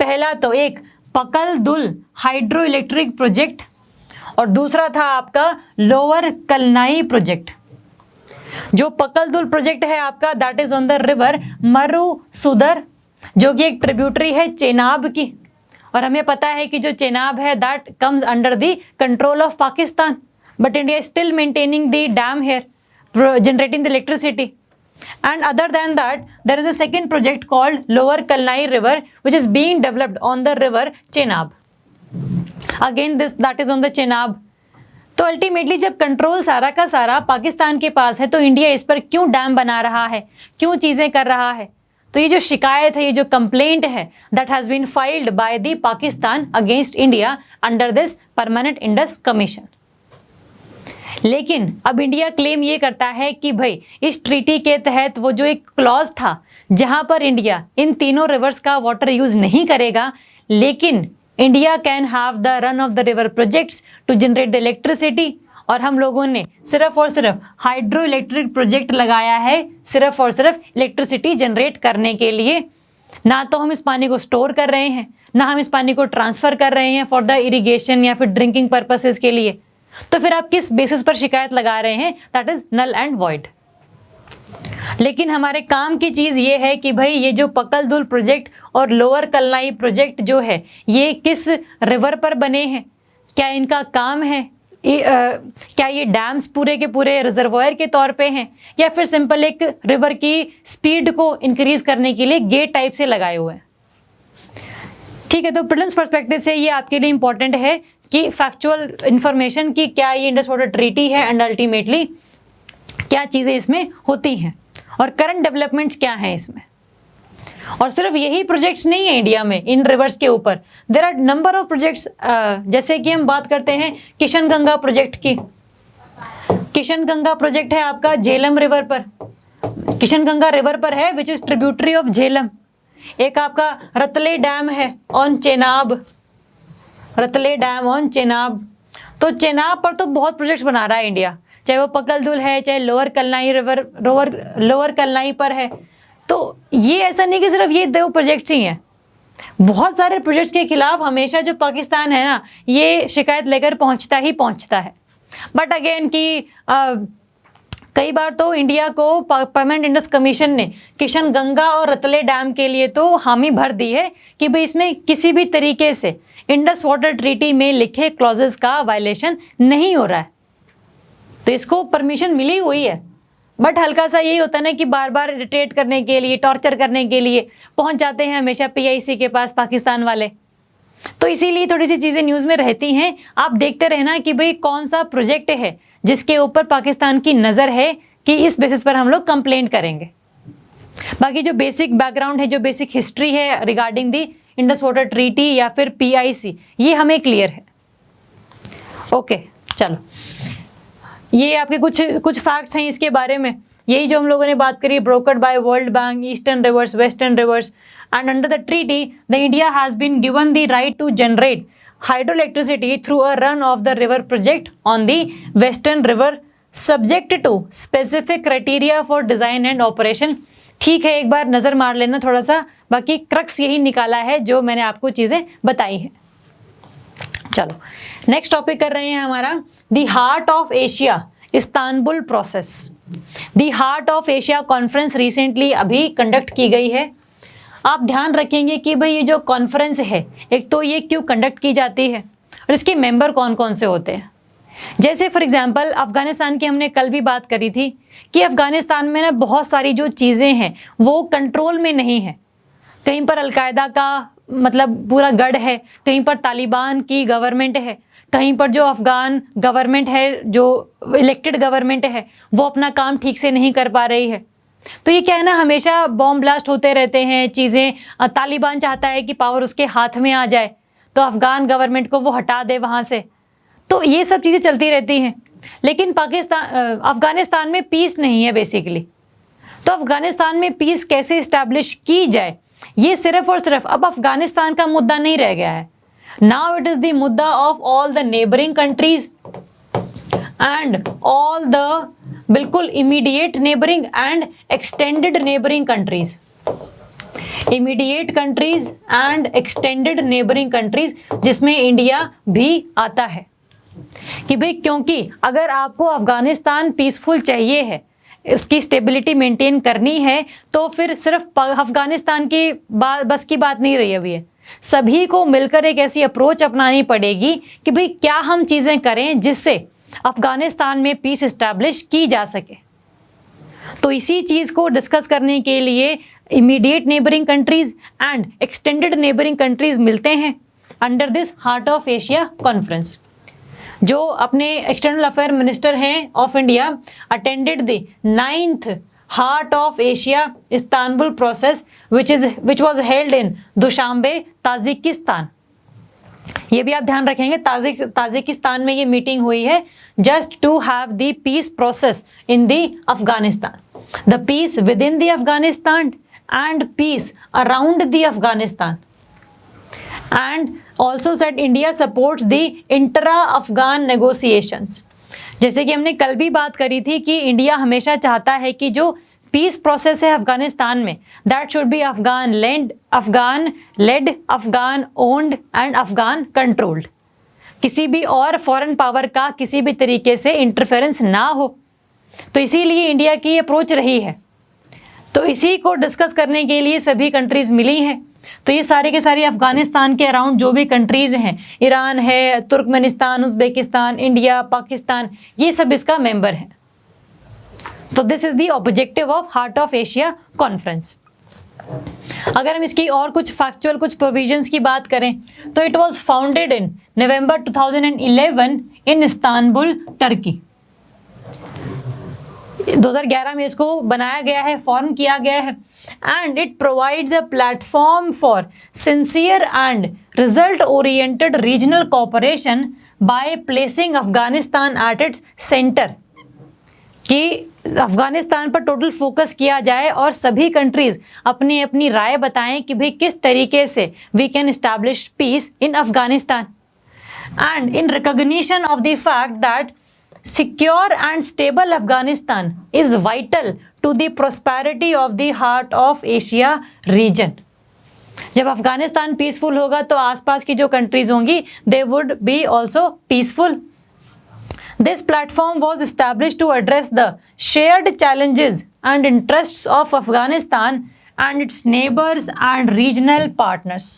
पहला तो एक पकल दुल हाइड्रो इलेक्ट्रिक प्रोजेक्ट और दूसरा था आपका लोअर कलनाई प्रोजेक्ट। जो पकल दुल प्रोजेक्ट है आपका that is on the river Marusudar, जो कि एक ट्रिब्यूटरी है चेनाब की, और हमें पता है कि जो चेनाब है that comes under the control of Pakistan, but India is still maintaining the dam here generating the electricity. And other than that there is a second project called Lower Kalnai River which is being developed on the river Chenab. Again that is on the Chenab. तो ultimately जब control सारा का सारा पाकिस्तान के पास है तो India इस पर क्यों डैम बना रहा है, क्यों चीजें कर रहा है। तो ये जो शिकायत है, ये जो कंप्लेंट है that has been filed by the Pakistan against India under this permanent Indus commission. लेकिन अब इंडिया क्लेम ये करता है कि भाई इस ट्रीटी के तहत वो जो एक क्लॉज था जहां पर इंडिया इन तीनों रिवर्स का वाटर यूज नहीं करेगा, लेकिन India can have the run of the river projects to generate the electricity, और हम लोगों ने सिर्फ और सिर्फ हाइड्रो इलेक्ट्रिक प्रोजेक्ट लगाया है सिर्फ और सिर्फ इलेक्ट्रिसिटी जनरेट करने के लिए। ना तो हम इस पानी को स्टोर कर रहे हैं, ना हम इस पानी को ट्रांसफर कर रहे हैं फॉर द इरिगेशन या फिर ड्रिंकिंग पर्पसेस के लिए। तो फिर आप किस बेसिस पर शिकायत लगा रहे हैं, that is null and void. लेकिन हमारे काम की चीज ये है कि भाई ये जो पकल दुल प्रोजेक्ट और लोअर कलनाई प्रोजेक्ट जो है ये किस रिवर पर बने हैं, क्या इनका काम है, क्या ये डैम्स पूरे के पूरे रिजर्वायर के तौर पे हैं, या फिर सिंपल एक रिवर की स्पीड को इंक्रीज करने के लिए गेट टाइप से लगाए हुए हैं। ठीक है, तो प्रिलिम्स पर्सपेक्टिव से ये आपके लिए इंपॉर्टेंट है कि फैक्चुअल इंफॉर्मेशन की क्या ये इंडस वाटर ट्रीटी है एंड अल्टीमेटली क्या चीज़ें इसमें होती हैं और करंट डेवलपमेंट्स क्या हैं इसमें। और सिर्फ यही प्रोजेक्ट्स नहीं है इंडिया में इन रिवर्स के ऊपर, there are number of projects. जैसे कि हम बात करते हैं किशन गंगा प्रोजेक्ट की। किशन गंगा प्रोजेक्ट है आपका झेलम रिवर पर, किशन गंगा रिवर पर है which is tributary of Jhelum. एक आपका रतले डैम है on Chenab, Ratle dam on Chenab. तो चेनाब पर तो बहुत प्रोजेक्ट्स बना रहा है इंडिया, चाहे वो पकलदुल है, चाहे लोअर कलनाई रिवर लोअर कलनाई पर है। तो ये ऐसा नहीं कि सिर्फ ये 2 प्रोजेक्ट्स ही हैं, बहुत सारे प्रोजेक्ट्स के खिलाफ हमेशा जो पाकिस्तान है ना ये शिकायत लेकर पहुंचता है। बट अगेन कि कई बार तो इंडिया को परमानेंट इंडस कमीशन ने किशन गंगा और रतले डैम के लिए तो हामी भर दी है कि भाई इसमें किसी भी तरीके से इंडस वाटर ट्रीटी में लिखे क्लॉजेस का वायलेशन नहीं हो रहा है, तो इसको परमिशन मिली हुई है। बट हल्का सा यही होता है ना कि बार बार इरिटेट करने के लिए, टॉर्चर करने के लिए पहुंच जाते हैं हमेशा PIC के पास पाकिस्तान वाले, तो इसीलिए थोड़ी सी चीज़ें न्यूज़ में रहती हैं। आप देखते रहना कि भाई कौन सा प्रोजेक्ट है जिसके ऊपर पाकिस्तान की नज़र है कि इस बेसिस पर हम लोग कंप्लेंट करेंगे। बाकी जो बेसिक बैकग्राउंड है, जो बेसिक हिस्ट्री है regarding the Indus water treaty या फिर PIC, ये हमें क्लियर है। ओके चलो, ये आपके कुछ फैक्ट्स हैं इसके बारे में। यही जो हम लोगों ने बात करी, brokered by world bank, eastern rivers, western rivers, and under the treaty the India has been given the right to generate hydroelectricity through a run of the river project on the western river subject to specific criteria for design and operation। ठीक है, एक बार नज़र मार लेना थोड़ा सा, बाकी crux यही निकाला है जो मैंने आपको चीज़ें बताई हैं। चलो नेक्स्ट टॉपिक कर रहे हैं हमारा the heart of Asia Istanbul process. The heart of Asia conference recently अभी कंडक्ट की गई है। आप ध्यान रखेंगे कि भाई ये जो कॉन्फ्रेंस है, एक तो ये क्यों कंडक्ट की जाती है और इसके मेंबर कौन कौन से होते हैं। जैसे फॉर एग्जांपल अफ़गानिस्तान की हमने कल भी बात करी थी कि अफ़गानिस्तान में ना बहुत सारी जो चीज़ें हैं वो कंट्रोल में नहीं है। कहीं पर अलकायदा का मतलब पूरा गढ़ है, कहीं पर तालिबान की गवर्नमेंट है, कहीं पर जो अफ़गान गवर्नमेंट है, जो इलेक्टेड गवर्नमेंट है, वो अपना काम ठीक से नहीं कर पा रही है। तो ये क्या है ना, हमेशा बॉम्ब ब्लास्ट होते रहते हैं चीज़ें। तालिबान चाहता है कि पावर उसके हाथ में आ जाए तो अफ़गान गवर्नमेंट को वो हटा दे वहाँ से। तो ये सब चीज़ें चलती रहती हैं, लेकिन अफ़गानिस्तान में पीस नहीं है बेसिकली। तो अफ़गानिस्तान में पीस कैसे इस्टेब्लिश की जाए, ये सिर्फ और सिर्फ अब अफ़गानिस्तान का मुद्दा नहीं रह गया है। नाउ इट इज़ द मुद्दा of all the neighbouring countries and all the बिल्कुल immediate neighbouring and extended neighbouring countries, immediate countries and extended neighbouring countries, जिसमें इंडिया भी आता है। कि भाई क्योंकि अगर आपको अफ़गानिस्तान पीसफुल चाहिए है, उसकी स्टेबिलिटी मेंटेन करनी है, तो फिर सिर्फ अफ़गानिस्तान की बस की बात नहीं रही अभी है। सभी को मिलकर एक ऐसी अप्रोच अपनानी पड़ेगी कि भाई क्या हम चीज़ें करें जिससे अफ़गानिस्तान में पीस इस्टेब्लिश की जा सके। तो इसी चीज़ को डिस्कस करने के लिए immediate neighbouring countries and extended neighbouring countries मिलते हैं under this heart of Asia conference. जो अपने एक्सटर्नल अफेयर मिनिस्टर हैं of India attended the 9th heart of Asia Istanbul process which was held in Dushanbe Tajikistan. ये भी आप ध्यान रखेंगे, ताजिकिस्तान में ये मीटिंग हुई है just to have the peace process in the Afghanistan, the peace within the Afghanistan and peace around the Afghanistan. And also set India supports the intra Afghan negotiations. जैसे कि हमने कल भी बात करी थी कि इंडिया हमेशा चाहता है कि जो पीस प्रोसेस है अफगानिस्तान में, that should be Afghan led, Afghan owned and Afghan controlled. किसी भी और फॉरेन पावर का किसी भी तरीके से इंटरफेरेंस ना हो। तो इसीलिए इंडिया की अप्रोच रही है। तो इसी को डिस्कस करने के लिए सभी कंट्रीज मिली हैं। तो ये सारे के सारे अफगानिस्तान के अराउंड जो भी कंट्रीज हैं, ईरान है, तुर्कमेनिस्तान, उज़्बेकिस्तान, इंडिया, पाकिस्तान, ये सब इसका मेंबर हैं। तो this is the objective of heart of Asia conference. अगर हम इसकी और कुछ फैक्चुअल कुछ प्रोविजंस की बात करें तो it was founded in November 2011 in Istanbul, Turkey. 2011 में इसको बनाया गया है, फॉर्म किया गया है। And it provides a platform for sincere and result oriented regional cooperation by placing Afghanistan at its centre, कि अफगानिस्तान पर टोटल फोकस किया जाए और सभी कंट्रीज अपनी अपनी राय बताएं कि भाई किस तरीके से we can establish peace in Afghanistan, and in recognition of the fact that secure and stable Afghanistan is vital to the prosperity of the heart of Asia region. जब अफगानिस्तान पीसफुल होगा तो आसपास की जो कंट्रीज होंगी they would be also peaceful. This platform was established to address the shared challenges and interests of Afghanistan and its neighbors and regional partners.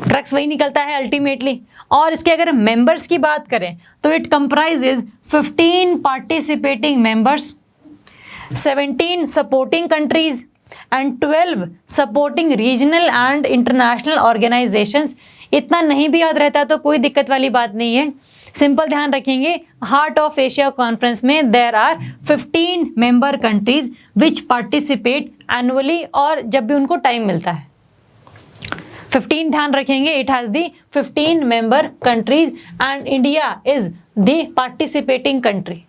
Crux वही निकलता है अल्टीमेटली। और इसके अगर मेंबर्स की बात करें तो it comprises 15 participating members, 17 supporting countries and 12 supporting regional and international organisations. इतना नहीं भी याद रहता तो कोई दिक्कत वाली बात नहीं है, सिंपल ध्यान रखेंगे। हार्ट ऑफ एशिया कॉन्फ्रेंस में there are 15 member countries which participate annually, और जब भी उनको टाइम मिलता है। 15 ध्यान रखेंगे, it has the 15 member countries and India is the participating country.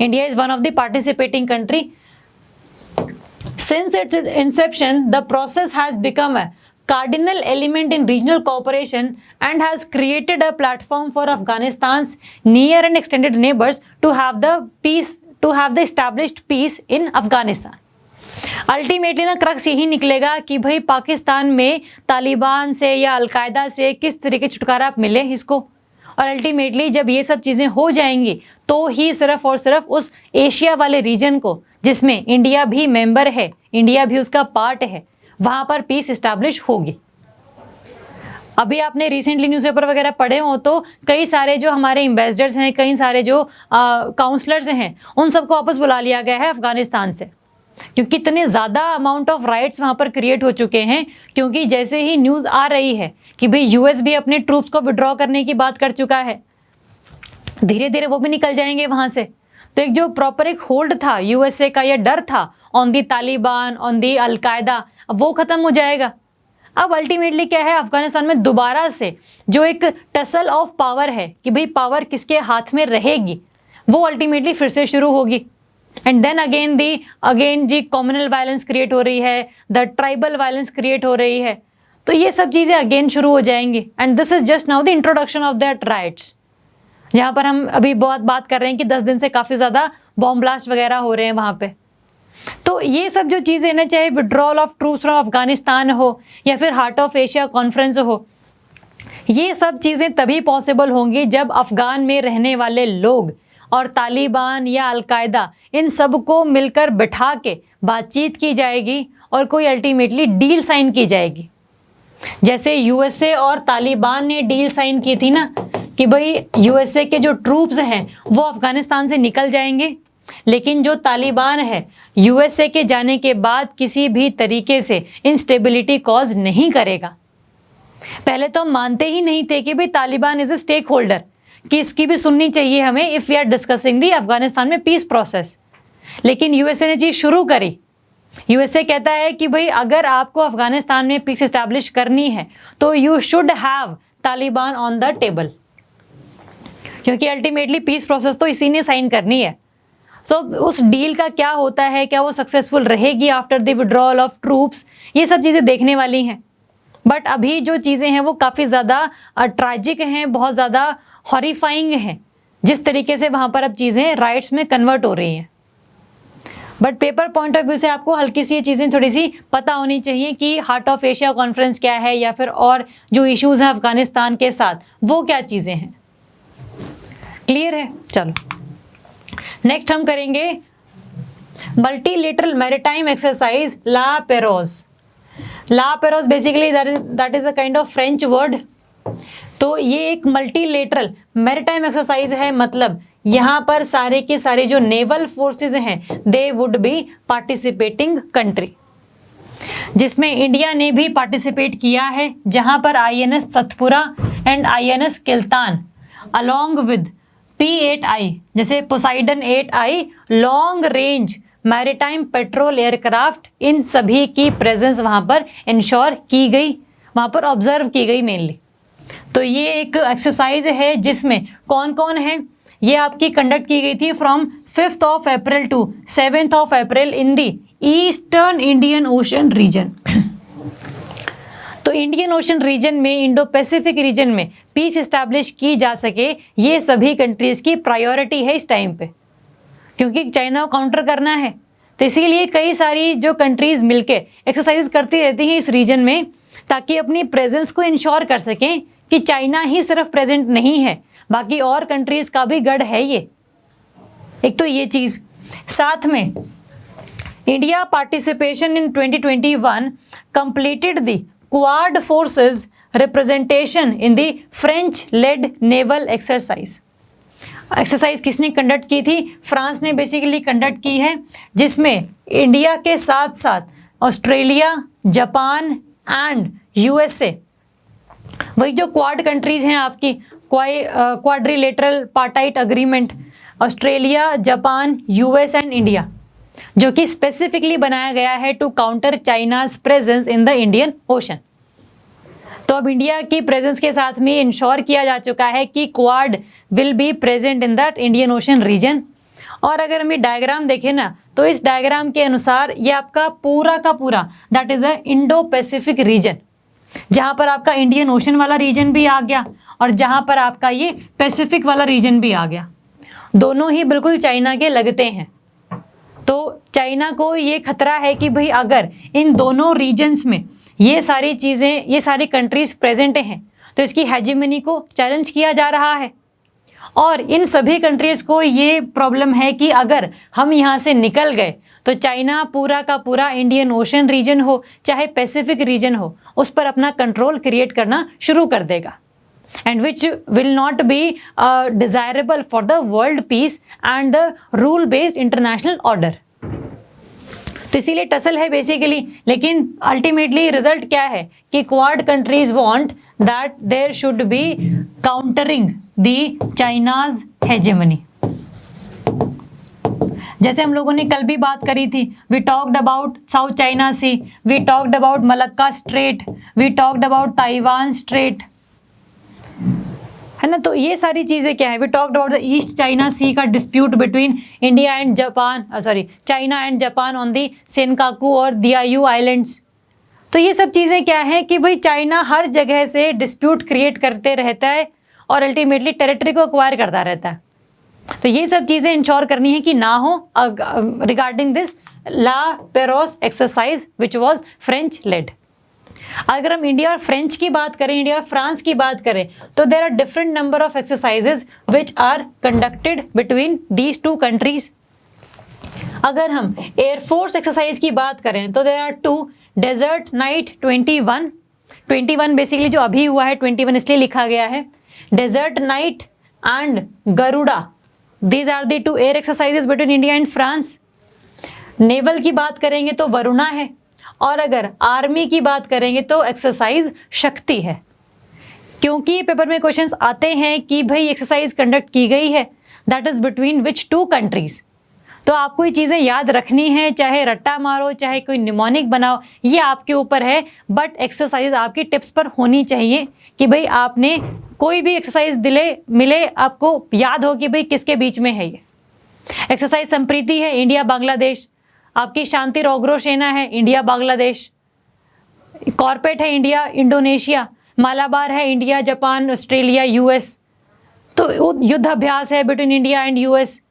India is one of the participating country. Since its inception, the process has become a cardinal element in regional cooperation and has created a platform for Afghanistan's near and extended neighbors to have the established peace in Afghanistan. Ultimately ना crux यही निकलेगा कि भाई पाकिस्तान में तालिबान से या al Qaeda से किस तरीके छुटकारा मिले इसको, और अल्टीमेटली जब ये सब चीज़ें हो जाएंगी तो ही सिर्फ और सिर्फ उस एशिया वाले रीजन को, जिसमें इंडिया भी मेंबर है, इंडिया भी उसका पार्ट है, वहाँ पर पीस इस्टेब्लिश होगी। अभी आपने रिसेंटली न्यूज़पेपर वगैरह पढ़े हो तो कई सारे जो हमारे एम्बेसडर्स हैं, कई सारे जो काउंसलर्स हैं, उन सबको वापस बुला लिया गया है अफगानिस्तान से, क्योंकि इतने ज़्यादा अमाउंट ऑफ राइट्स वहाँ पर क्रिएट हो चुके हैं। क्योंकि जैसे ही न्यूज़ आ रही है कि भाई यूएस भी अपने ट्रूप्स को विड्रॉ करने की बात कर चुका है, धीरे धीरे वो भी निकल जाएंगे वहाँ से। तो एक जो प्रॉपर एक होल्ड था यूएसए का, या डर था on the Taliban, on the al Qaeda, अब वो ख़त्म हो जाएगा। अब अल्टीमेटली क्या है, अफगानिस्तान में दोबारा से जो एक टसल ऑफ पावर है कि भाई पावर किसके हाथ में रहेगी, वो अल्टीमेटली फिर से शुरू होगी। एंड देन अगेन जी कम्युनल वायलेंस क्रिएट हो रही है, द ट्राइबल वायलेंस क्रिएट हो रही है, तो ये सब चीज़ें अगेन शुरू हो जाएंगी। And this is just now the introduction of that rights, जहाँ पर हम अभी बहुत बात कर रहे हैं कि 10 दिन से काफ़ी ज़्यादा बॉम्ब ब्लास्ट वगैरह हो रहे हैं वहाँ पे। तो ये सब जो चीज़ें ना, चाहे withdrawal of troops from Afghanistan हो या फिर हार्ट ऑफ एशिया कॉन्फ्रेंस हो, ये सब चीज़ें तभी पॉसिबल होंगी जब अफगान में रहने वाले लोग और तालिबान या अलकायदा इन सब को मिलकर बिठा के बातचीत की जाएगी और कोई अल्टीमेटली डील साइन की जाएगी। जैसे यूएसए और तालिबान ने डील साइन की थी ना कि भाई यूएसए के जो ट्रूप्स हैं वो अफगानिस्तान से निकल जाएंगे, लेकिन जो तालिबान है यूएसए के जाने के बाद किसी भी तरीके से इंस्टेबिलिटी कॉज नहीं करेगा। पहले तो हम मानते ही नहीं थे कि भाई Taliban is a stakeholder, कि इसकी भी सुननी चाहिए हमें if we are discussing the Afghanistan में पीस प्रोसेस। लेकिन यूएसए ने चीज़ शुरू करी। यूएसए कहता है कि भाई अगर आपको अफगानिस्तान में पीस इस्टेब्लिश करनी है तो you should have Taliban on the table, क्योंकि अल्टीमेटली पीस प्रोसेस तो इसी ने साइन करनी है। तो उस डील का क्या होता है, क्या वो सक्सेसफुल रहेगी after the withdrawal of troops, ये सब चीज़ें देखने वाली हैं। बट अभी जो चीज़ें हैं वो काफ़ी ज़्यादा ट्रैजिक हैं, बहुत ज़्यादा हॉरिफाइंग हैं, जिस तरीके से वहाँ पर अब चीज़ें राइट्स में कन्वर्ट हो रही हैं। But paper point of view से आपको हल्की सी ये चीज़ें थोड़ी सी पता होनी चाहिए कि हार्ट ऑफ एशिया कॉन्फ्रेंस क्या है, या फिर और जो इश्यूज़ हैं अफगानिस्तान के साथ वो क्या चीज़ें हैं। क्लियर है? चलो नेक्स्ट हम करेंगे multilateral maritime exercise La Perouse. La Perouse basically that is a kind of French word. तो ये एक मल्टीलेटरल मैरिटाइम एक्सरसाइज है, मतलब यहाँ पर सारे के सारे जो नेवल फोर्सेस हैं they would be participating country, जिसमें इंडिया ने भी पार्टिसिपेट किया है, जहाँ पर INS Satpura and INS Kiltan along with P8I जैसे Poseidon 8I long range maritime patrol aircraft, इन सभी की प्रेजेंस वहाँ पर इंश्योर की गई, वहाँ पर ऑब्जर्व की गई मेनली। तो ये एक एक्सरसाइज है जिसमें कौन कौन है, ये आपकी कंडक्ट की गई थी from 5th of April to 7th of April in the eastern Indian ocean region. तो इंडियन ओशन रीजन में, इंडो पैसिफिक रीजन में पीस एस्टैब्लिश की जा सके, ये सभी कंट्रीज की प्रायोरिटी है इस टाइम पे, क्योंकि चाइना को काउंटर करना है। तो इसीलिए कई सारी जो कंट्रीज मिलके एक्सरसाइज करती रहती हैं इस रीजन में, ताकि अपनी प्रेजेंस को इंश्योर कर सकें कि चाइना ही सिर्फ प्रेजेंट नहीं है, बाकी और कंट्रीज का भी गढ़ है ये। एक तो ये चीज, साथ में India participation in 2021 completed the Quad forces representation in the French led naval exercise. Exercise किसने कंडक्ट की थी? फ्रांस ने बेसिकली कंडक्ट की है, जिसमें इंडिया के साथ साथ ऑस्ट्रेलिया, जापान एंड यूएसए, वही जो क्वाड कंट्रीज हैं आपकी, quadrilateral partite agreement, Australia, Japan, US and India, जो कि स्पेसिफिकली बनाया गया है to counter China's presence in the Indian Ocean. तो अब इंडिया की प्रेजेंस के साथ में इंश्योर किया जा चुका है कि Quad will be present in that Indian ocean region. और अगर हम ये डायग्राम देखें ना, तो इस डायग्राम के अनुसार ये आपका पूरा का पूरा that is a Indo Pacific reason, जहां पर आपका इंडियन ओशन वाला रीजन भी आ गया और जहां पर आपका ये पैसिफिक वाला रीजन भी आ गया। दोनों ही बिल्कुल चाइना के लगते हैं। तो चाइना को ये खतरा है कि भाई अगर इन दोनों रीजन्स में ये सारी चीज़ें, ये सारी कंट्रीज प्रेजेंट हैं, तो इसकी हेजेमनी को चैलेंज किया जा रहा है। और इन सभी कंट्रीज को ये प्रॉब्लम है कि अगर हम यहाँ से निकल गए तो चाइना पूरा का पूरा इंडियन ओशन रीजन हो चाहे पैसिफिक रीजन हो, उस पर अपना कंट्रोल क्रिएट करना शुरू कर देगा, and which will not be desirable for the world peace and the rule based international order। तो इसीलिए टसल है बेसिकली, लेकिन अल्टीमेटली रिजल्ट क्या है कि Quad countries want that there should be countering the China's hegemony. जैसे हम लोगों ने कल भी बात करी थी, we talked about South China Sea, we talked about Malacca Strait, we talked about Taiwan Strait, है ना। तो ये सारी चीज़ें क्या है, we talked about the East China Sea का dispute between India and Japan, China and Japan on the Senkaku और दियायू आइलैंड्स। तो ये सब चीज़ें क्या है कि भाई चाइना हर जगह से डिस्प्यूट क्रिएट करते रहता है और अल्टीमेटली टेरिटरी को एक्वायर करता रहता है। तो ये सब चीज़ें इंश्योर करनी है कि ना हो regarding this La Perouse exercise which was French led. अगर हम इंडिया और फ्रेंच की बात करें, इंडिया और फ्रांस की बात करें, तो there are different number of exercises which are conducted between these two countries. अगर हम एयरफोर्स एक्सरसाइज की बात करें तो देयर आर 2, डेजर्ट नाइट 21 बेसिकली जो अभी हुआ है 21 इसलिए लिखा गया है, Desert Knight and Garuda, these are the 2 air exercises between India and France. Naval की बात करेंगे तो वरुणा है, और अगर आर्मी की बात करेंगे तो एक्सरसाइज शक्ति है। क्योंकि पेपर में क्वेश्चंस आते हैं कि भाई एक्सरसाइज कंडक्ट की गई है, that is between which 2 countries. तो आपको ये चीज़ें याद रखनी है, चाहे रट्टा मारो चाहे कोई निमोनिक बनाओ, ये आपके ऊपर है, बट एक्सरसाइज आपकी टिप्स पर होनी चाहिए कि भाई आपने कोई भी एक्सरसाइज मिले आपको याद हो कि भाई किसके बीच में है ये। एक्सरसाइज संप्रीति है इंडिया बांग्लादेश, आपकी शांति रोग्रो सेना है इंडिया बांग्लादेश, कॉर्पेट है इंडिया इंडोनेशिया, मालाबार है इंडिया जापान ऑस्ट्रेलिया यूएस, तो युद्ध अभ्यास है बिटवीन इंडिया एंड यूएस।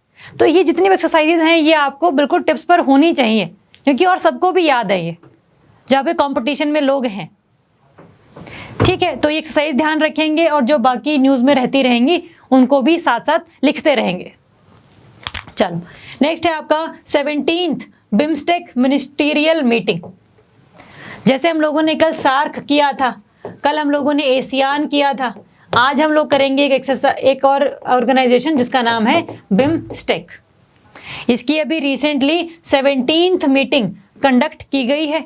तो ये जितनी भी एक्सरसाइजेज हैं ये आपको बिल्कुल टिप्स पर होनी चाहिए, क्योंकि और सबको भी याद है ये, जहाँ पे कंपटीशन में लोग हैं। ठीक है, तो ये एक्सरसाइज ध्यान रखेंगे और जो बाकी न्यूज़ में रहती रहेंगी उनको भी साथ साथ लिखते रहेंगे। चलो नेक्स्ट है आपका 17th बिम्स्टेक मिनिस्टीरियल मीटिंग। जैसे हम लोगों ने कल सार्क किया था, कल हम लोगों ने एशियान किया था, आज हम लोग करेंगे एक और ऑर्गेनाइजेशन जिसका नाम है बिम्स्टेक। इसकी अभी रिसेंटली 17th मीटिंग कंडक्ट की गई है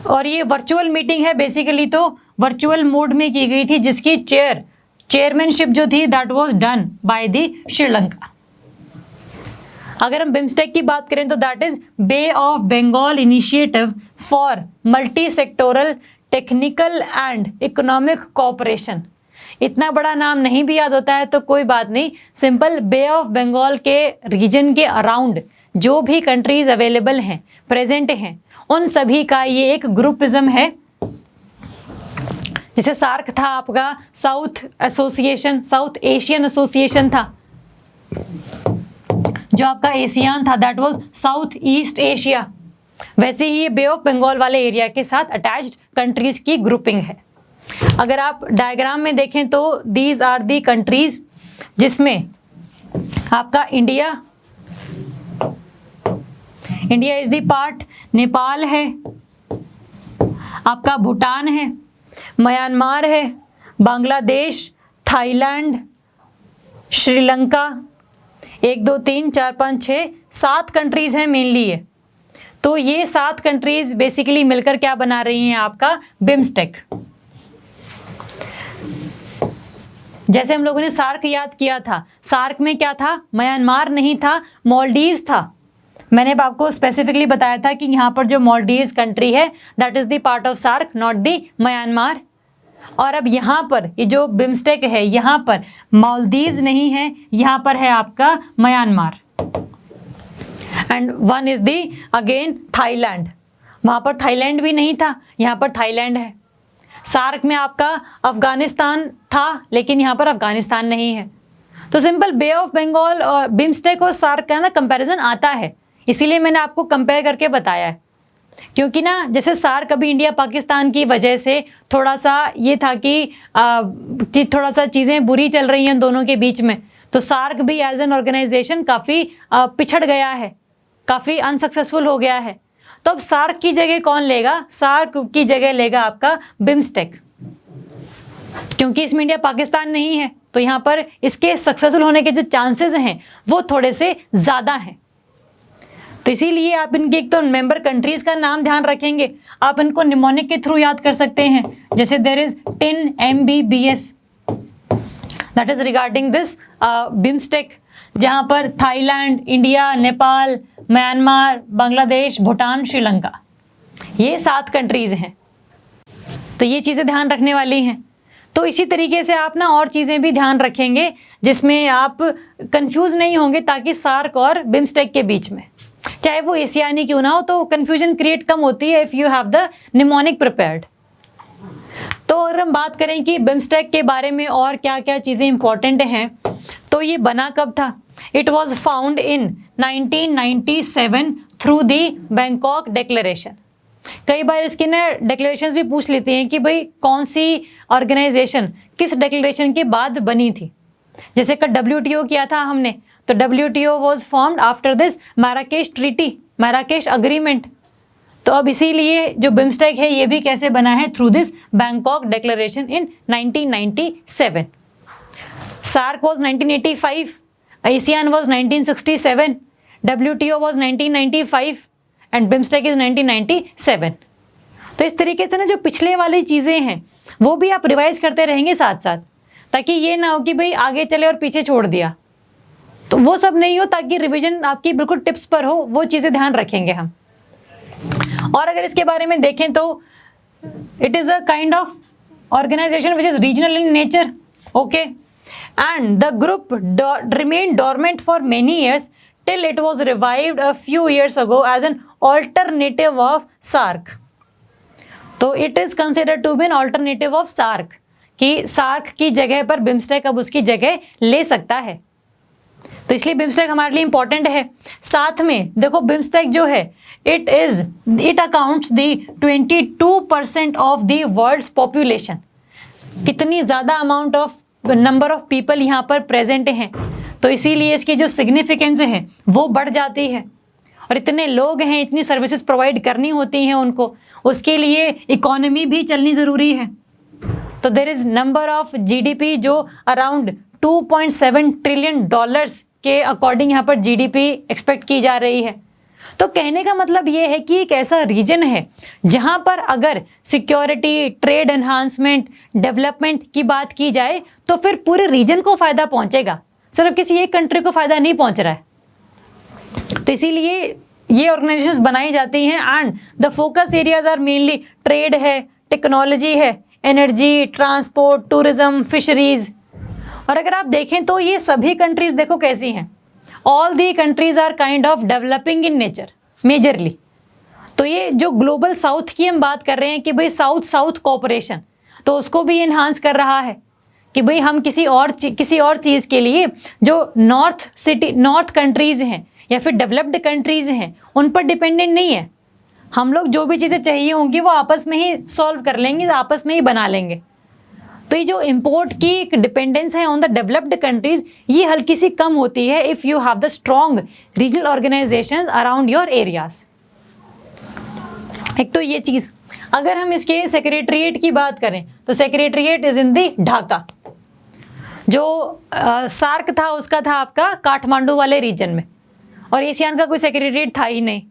और ये वर्चुअल मीटिंग है बेसिकली, तो वर्चुअल मोड में की गई थी, जिसकी चेयर चेयरमैनशिप जो थी that was done by the Sri Lanka. अगर हम बिम्स्टेक की बात करें तो that is Bay of Bengal initiative for multi sectoral technical and economic cooperation. इतना बड़ा नाम नहीं भी याद होता है तो कोई बात नहीं, सिंपल बे ऑफ बंगाल के रीजन के अराउंड जो भी कंट्रीज अवेलेबल हैं, प्रेजेंट हैं, उन सभी का ये एक ग्रुपिज्म है। जैसे सार्क था आपका south association, south Asian association था, जो आपका एशियान था that was south east Asia, वैसे ही ये बे ऑफ बंगाल वाले एरिया के साथ अटैच्ड कंट्रीज की ग्रुपिंग है। अगर आप डायग्राम में देखें तो दीज आर दी कंट्रीज जिसमें आपका India is the part, Nepal है, आपका भूटान है, म्यांमार है, बांग्लादेश, थाईलैंड, श्रीलंका, 1 2 3 4 5 6 7 कंट्रीज हैं मेनली ये। तो ये 7 कंट्रीज बेसिकली मिलकर क्या बना रही हैं आपका बिम्स्टेक। जैसे हम लोगों ने सार्क याद किया था, सार्क में क्या था, म्यांमार नहीं था, मालदीव्स था। मैंने आपको स्पेसिफिकली बताया था कि यहाँ पर जो मालदीव्स कंट्री है that is the part of SAARC, not the Myanmar. और अब यहाँ पर ये जो बिम्स्टेक है, यहाँ पर मालदीव्स नहीं है, यहाँ पर है आपका Myanmar, and one is the again Thailand. वहाँ पर थाईलैंड भी नहीं था, यहाँ पर थाईलैंड है। सार्क में आपका अफगानिस्तान था, लेकिन यहाँ पर अफगानिस्तान नहीं है। तो सिंपल बे ऑफ बंगाल और बिम्स्टेक और सार्क का ना कंपैरिजन आता है, इसीलिए मैंने आपको कंपेयर करके बताया है। क्योंकि ना जैसे सार्क अभी इंडिया पाकिस्तान की वजह से थोड़ा सा ये था कि थोड़ा सा चीज़ें बुरी चल रही हैं दोनों के बीच में, तो सार्क भी एज एन ऑर्गेनाइजेशन काफ़ी पिछड़ गया है, काफ़ी अनसक्सेसफुल हो गया है। तो अब सार्क की जगह कौन लेगा, सार्क की जगह लेगा आपका बिम्स्टेक, क्योंकि इसमें इंडिया पाकिस्तान नहीं है, तो यहाँ पर इसके सक्सेसफुल होने के जो चांसेस हैं वो थोड़े से ज़्यादा हैं। तो इसीलिए आप इनके एक तो मेंबर कंट्रीज का नाम ध्यान रखेंगे, आप इनको निमोनिक के थ्रू याद कर सकते हैं। जैसे there is tin MBBS that is regarding this BIMSTEC, जहाँ पर Thailand, India, Nepal, Myanmar, Bangladesh, Bhutan, Sri Lanka, ये 7 कंट्रीज हैं। तो ये चीज़ें ध्यान रखने वाली हैं। तो इसी तरीके से आप ना और चीज़ें भी ध्यान रखेंगे जिसमें आप कंफ्यूज नहीं होंगे, ताकि सार्क और बिम्स्टेक के बीच में चाहे वो एशियानी क्यों ना हो तो कंफ्यूजन क्रिएट कम होती है if you have the mnemonic prepared. तो अगर हम बात करें कि बिम्स्टेक के बारे में और क्या क्या चीज़ें इंपॉर्टेंट हैं, तो ये बना कब था? It was found in 1997 through the Bangkok declaration. कई बार इसके ना डिक्लेरेशंस भी पूछ लेते हैं कि भाई कौन सी ऑर्गेनाइजेशन किस डिक्लेरेशन के बाद बनी थी। जैसे का WTO किया था हमने, तो WTO was formed after this Marrakesh treaty, Marrakesh agreement. तो अब इसीलिए जो बिम्स्टेक है ये भी कैसे बना है, through this Bangkok declaration in 1997। SAARC was 1985, ASEAN was 1967, WTO was 1995 and BIMSTEC is 1997। तो इस तरीके से ना जो पिछले वाली चीज़ें हैं वो भी आप रिवाइज करते रहेंगे साथ साथ, ताकि ये ना हो कि भाई आगे चले और पीछे छोड़ दिया, तो वो सब नहीं हो, ताकि रिवीजन आपकी बिल्कुल टिप्स पर हो, वो चीज़ें ध्यान रखेंगे हम। और अगर इसके बारे में देखें तो it is a kind of organisation which is regional in nature, okay, and the group remained dormant for many years till it was revived a few years ago as an alternative of SAARC. तो it is considered to be an alternative of SAARC, कि SAARC की जगह पर BIMSTEC अब उसकी जगह ले सकता है। तो इसलिए बिम्स्टेक हमारे लिए इंपॉर्टेंट है। साथ में देखो बिम्स्टेक जो है it accounts the 22% of the world's population. कितनी ज़्यादा amount of number of people यहाँ पर प्रेजेंट हैं, तो इसीलिए इसकी जो सिग्निफिकेंस है वो बढ़ जाती है। और इतने लोग हैं, इतनी सर्विसेज प्रोवाइड करनी होती हैं उनको, उसके लिए इकोनॉमी भी चलनी ज़रूरी है। तो there is number of GDP जो अराउंड 2.7 ट्रिलियन डॉलर्स के अकॉर्डिंग यहाँ पर GDP एक्सपेक्ट की जा रही है। तो कहने का मतलब ये है कि एक ऐसा रीजन है जहां पर अगर सिक्योरिटी, ट्रेड एनहांसमेंट, डेवलपमेंट की बात की जाए तो फिर पूरे रीजन को फायदा पहुंचेगा, सिर्फ किसी एक कंट्री को फायदा नहीं पहुंच रहा है। तो इसीलिए ये ऑर्गेनाइजेशंस बनाई जाती हैं and the focus areas are mainly trade है, टेक्नोलॉजी है, एनर्जी, ट्रांसपोर्ट, टूरिज्म, फिशरीज। और अगर आप देखें तो ये सभी कंट्रीज देखो कैसी हैं, all the countries are kind of developing in nature majorly. तो ये जो ग्लोबल साउथ की हम बात कर रहे हैं कि भाई साउथ साउथ कोऑपरेशन, तो उसको भी इन्हांस कर रहा है कि भाई हम किसी और चीज़ के लिए जो नॉर्थ कंट्रीज हैं या फिर डेवलप्ड कंट्रीज हैं उन पर डिपेंडेंट नहीं है। हम लोग जो भी चीज़ें चाहिए होंगी वो आपस में ही सॉल्व कर लेंगे, आपस में ही बना लेंगे। तो ये जो इम्पोर्ट की एक डिपेंडेंस है ऑन द डेवलप्ड कंट्रीज, ये हल्की सी कम होती है if you have the strong regional organisation around your areas. एक तो ये चीज़। अगर हम इसके सेक्रेटरीट की बात करें तो सेक्रेटरीट इज इन दी ढाका। जो सार्क था उसका था आपका काठमांडू वाले रीजन में, और एशियान का कोई सेक्रेटरीट था ही नहीं।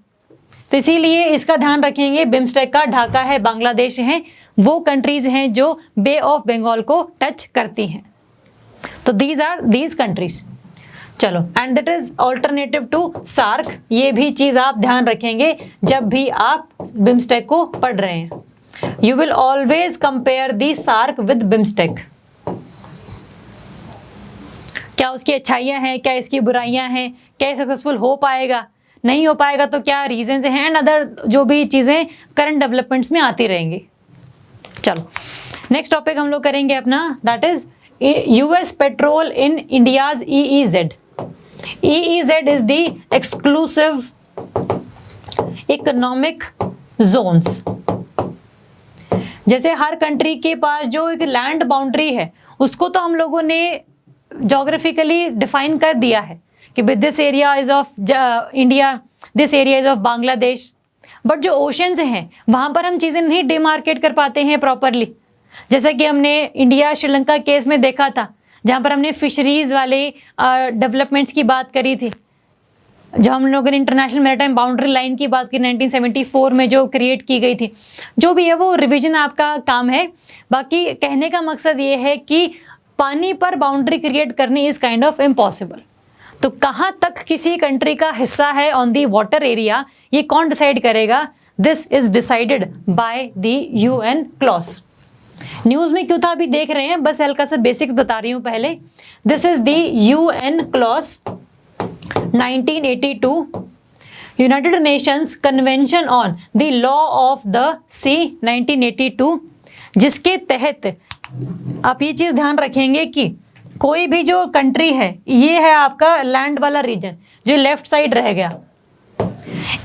तो इसीलिए इसका ध्यान रखेंगे, बिम्स्टेक का ढाका है, बांग्लादेश है, वो कंट्रीज हैं जो बे ऑफ बंगाल को टच करती हैं। तो दीज आर दीज कंट्रीज। चलो, and that is alternative to SAARC. ये भी चीज आप ध्यान रखेंगे जब भी आप बिम्स्टेक को पढ़ रहे हैं। You will always compare the SAARC with BIMSTEC. क्या उसकी अच्छाइयाँ हैं, क्या इसकी बुराइयाँ हैं, क्या सक्सेसफुल हो पाएगा, नहीं हो पाएगा तो क्या रीजंस हैं, एंड अदर जो भी चीज़ें करंट डेवलपमेंट्स में आती रहेंगी। चलो, नेक्स्ट टॉपिक हम लोग करेंगे अपना, that is US petrol in India's EEZ। EEZ is the exclusive economic zones. जैसे हर कंट्री के पास जो एक लैंड बाउंड्री है उसको तो हम लोगों ने जोग्राफिकली डिफाइन कर दिया है कि this area is of India, this area is of Bangladesh. But जो ओशंस हैं वहाँ पर हम चीज़ें नहीं डिमार्केट कर पाते हैं प्रॉपरली। जैसा कि हमने इंडिया श्रीलंका केस में देखा था, जहाँ पर हमने फिशरीज वाले डेवलपमेंट्स की बात करी थी, जो हम लोगों ने इंटरनेशनल मैरीटाइम बाउंड्री लाइन की बात की 1974 में जो क्रिएट की गई थी। जो भी है वो रिवीजन आपका काम है। बाकी कहने का मकसद ये है कि पानी पर बाउंड्री क्रिएट करनी इज काइंड ऑफ इम्पॉसिबल। तो कहाँ तक किसी कंट्री का हिस्सा है ऑन दी वाटर एरिया, ये कौन डिसाइड करेगा? This is decided by the UN clause. News में क्यों था अभी देख रहे हैं, बस हल्का सा बेसिक्स बता रही हूँ पहले। This is the UN clause 1982, United Nations Convention on the law of the sea 1982, जिसके तहत आप ये चीज़ ध्यान रखेंगे कि कोई भी जो कंट्री है, ये है आपका लैंड वाला रीजन जो लेफ्ट साइड रह गया।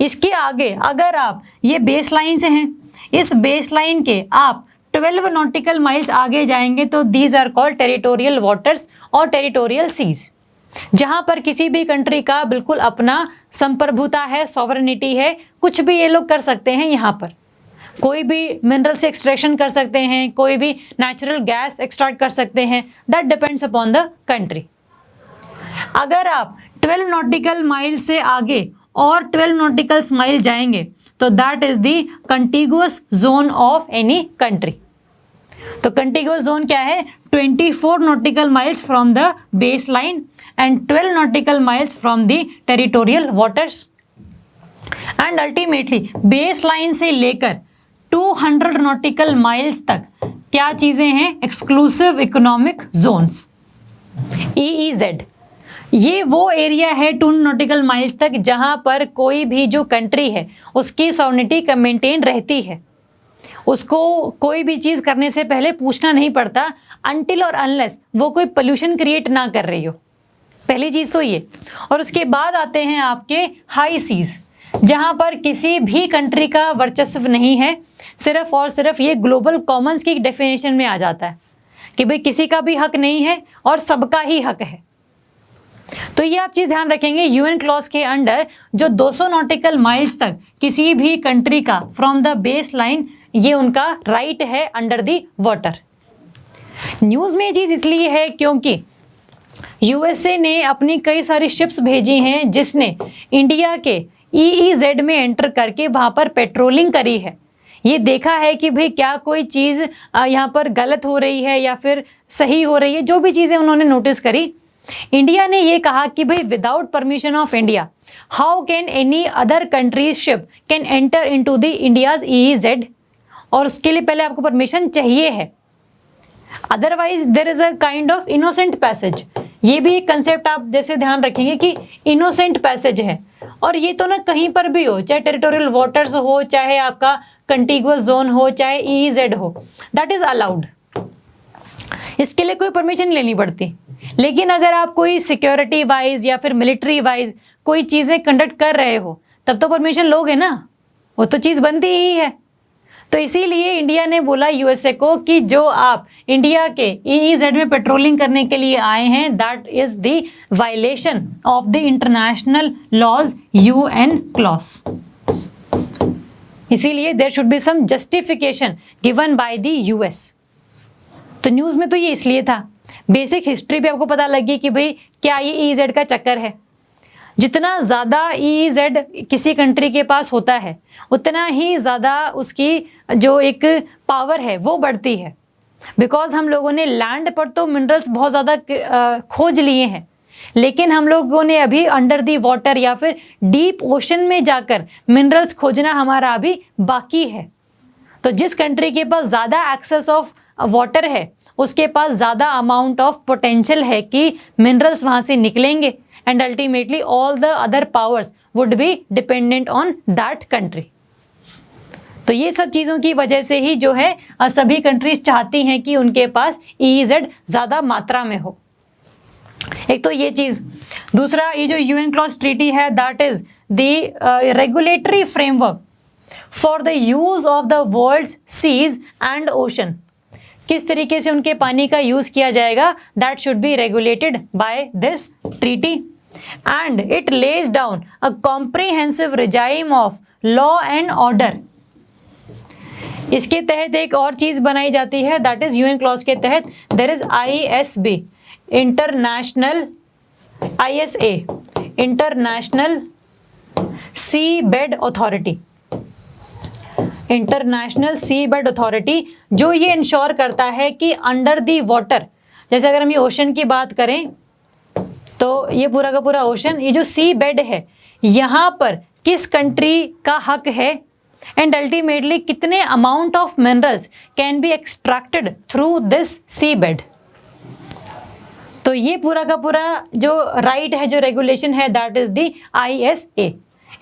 इसके आगे अगर आप ये बेस लाइन से हैं, इस बेस लाइन के आप 12 नॉटिकल माइल्स आगे जाएंगे तो these are called territorial waters और टेरिटोरियल सीज, जहां पर किसी भी कंट्री का बिल्कुल अपना संप्रभुता है, सॉवरेनिटी है, कुछ भी ये लोग कर सकते हैं। यहाँ पर कोई भी मिनरल से एक्सट्रैक्शन कर सकते हैं, कोई भी नेचुरल गैस एक्सट्रैक्ट कर सकते हैं, that depends upon the country. अगर आप 12 नॉटिकल माइल से आगे और 12 नॉटिकल माइल जाएंगे तो that is the contiguous zone of any country. तो कंटिगुअस जोन क्या है? 24 nautical miles from the base line and 12 nautical miles from the territorial waters. And ultimately base line से लेकर 200 नॉटिकल माइल्स तक क्या चीजें हैं? Exclusive economic zones, EEZ। ये वो एरिया है 2 नॉटिकल माइल्स तक जहां पर कोई भी जो कंट्री है उसकी सॉवरेनिटी का मेंटेन रहती है। उसको कोई भी चीज करने से पहले पूछना नहीं पड़ता, अनटिल और अनलेस वो कोई पोल्यूशन क्रिएट ना कर रही हो। पहली चीज तो ये। और उसके बाद आते हैं आपके हाई सीज, जहां पर किसी भी कंट्री का वर्चस्व नहीं है, सिर्फ और सिर्फ ये ग्लोबल कॉमन्स की डेफिनेशन में आ जाता है कि भाई किसी का भी हक नहीं है और सबका ही हक है। तो ये आप चीज ध्यान रखेंगे, UN क्लॉज के अंडर जो 200 नॉटिकल माइल्स तक किसी भी कंट्री का फ्रॉम द बेस लाइन, ये उनका राइट है अंडर द वाटर। न्यूज में ये चीज इसलिए है क्योंकि USA ने अपनी कई सारी शिप्स भेजी हैं जिसने इंडिया के EEZ में एंटर करके वहां पर पेट्रोलिंग करी है, ये देखा है कि भाई क्या कोई चीज़ यहाँ पर गलत हो रही है या फिर सही हो रही है, जो भी चीज़ें उन्होंने नोटिस करी, इंडिया ने ये कहा कि भाई without permission of India how can any other countries ship can enter into the India's EEZ, और उसके लिए पहले आपको परमिशन चाहिए है, otherwise there is a kind of innocent passage. ये भी एक कंसेप्ट आप जैसे ध्यान रखेंगे कि इनोसेंट पैसेज है, और ये तो ना कहीं पर भी हो, चाहे टेरिटोरियल वाटर्स हो, चाहे आपका कंटिगुअस जोन हो, चाहे EEZ हो, दैट इज अलाउड, इसके लिए कोई परमिशन लेनी पड़ती। लेकिन अगर आप कोई सिक्योरिटी वाइज या फिर मिलिट्री वाइज कोई चीज़ें कंडक्ट कर रहे हो तब तो परमिशन लोगे ना, वो तो चीज़ बनती ही है। तो इसीलिए इंडिया ने बोला USA को कि जो आप इंडिया के EEZ में पेट्रोलिंग करने के लिए आए हैं, that is the violation of the international laws UN clause. इसीलिए there should be some justification given by the US। तो न्यूज़ में तो ये इसलिए था, बेसिक हिस्ट्री भी आपको पता लगी कि भाई क्या ये EEZ का चक्कर है। जितना ज़्यादा EEZ किसी कंट्री के पास होता है उतना ही ज़्यादा उसकी जो एक पावर है वो बढ़ती है, बिकॉज हम लोगों ने लैंड पर तो मिनरल्स बहुत ज़्यादा खोज लिए हैं, लेकिन हम लोगों ने अभी अंडर दी वाटर या फिर डीप ओशन में जाकर मिनरल्स खोजना हमारा अभी बाकी है। तो जिस कंट्री के पास ज़्यादा एक्सेस ऑफ वाटर है उसके पास ज़्यादा अमाउंट ऑफ पोटेंशियल है कि मिनरल्स वहाँ से निकलेंगे, and ultimately all the other powers would be dependent on that country. तो ये सब चीज़ों की वजह से ही जो है सभी कंट्रीज चाहती हैं कि उनके पास EEZ ज़्यादा मात्रा में हो। एक तो ये चीज़, दूसरा ये जो UN क्लॉज ट्रीटी है that is the regulatory framework for the use of the world's seas and ocean. किस तरीके से उनके पानी का यूज किया जाएगा, that should be regulated by this treaty, and it lays down a comprehensive regime of law and order. इसके तहत एक और चीज बनाई जाती है, दैट इज UN क्लॉज के तहत there is ISB international, ISA international sea bed authority, international sea bed authority, जो ये इंश्योर करता है कि अंडर दी वाटर, जैसे अगर हम ये ओशन की बात करें तो ये पूरा का पूरा ओशन, ये जो सी बेड है यहाँ पर किस कंट्री का हक है, एंड अल्टीमेटली कितने amount of minerals can be extracted through this sea bed. तो ये पूरा का पूरा जो राइट है, जो रेगुलेशन है, that is the ISA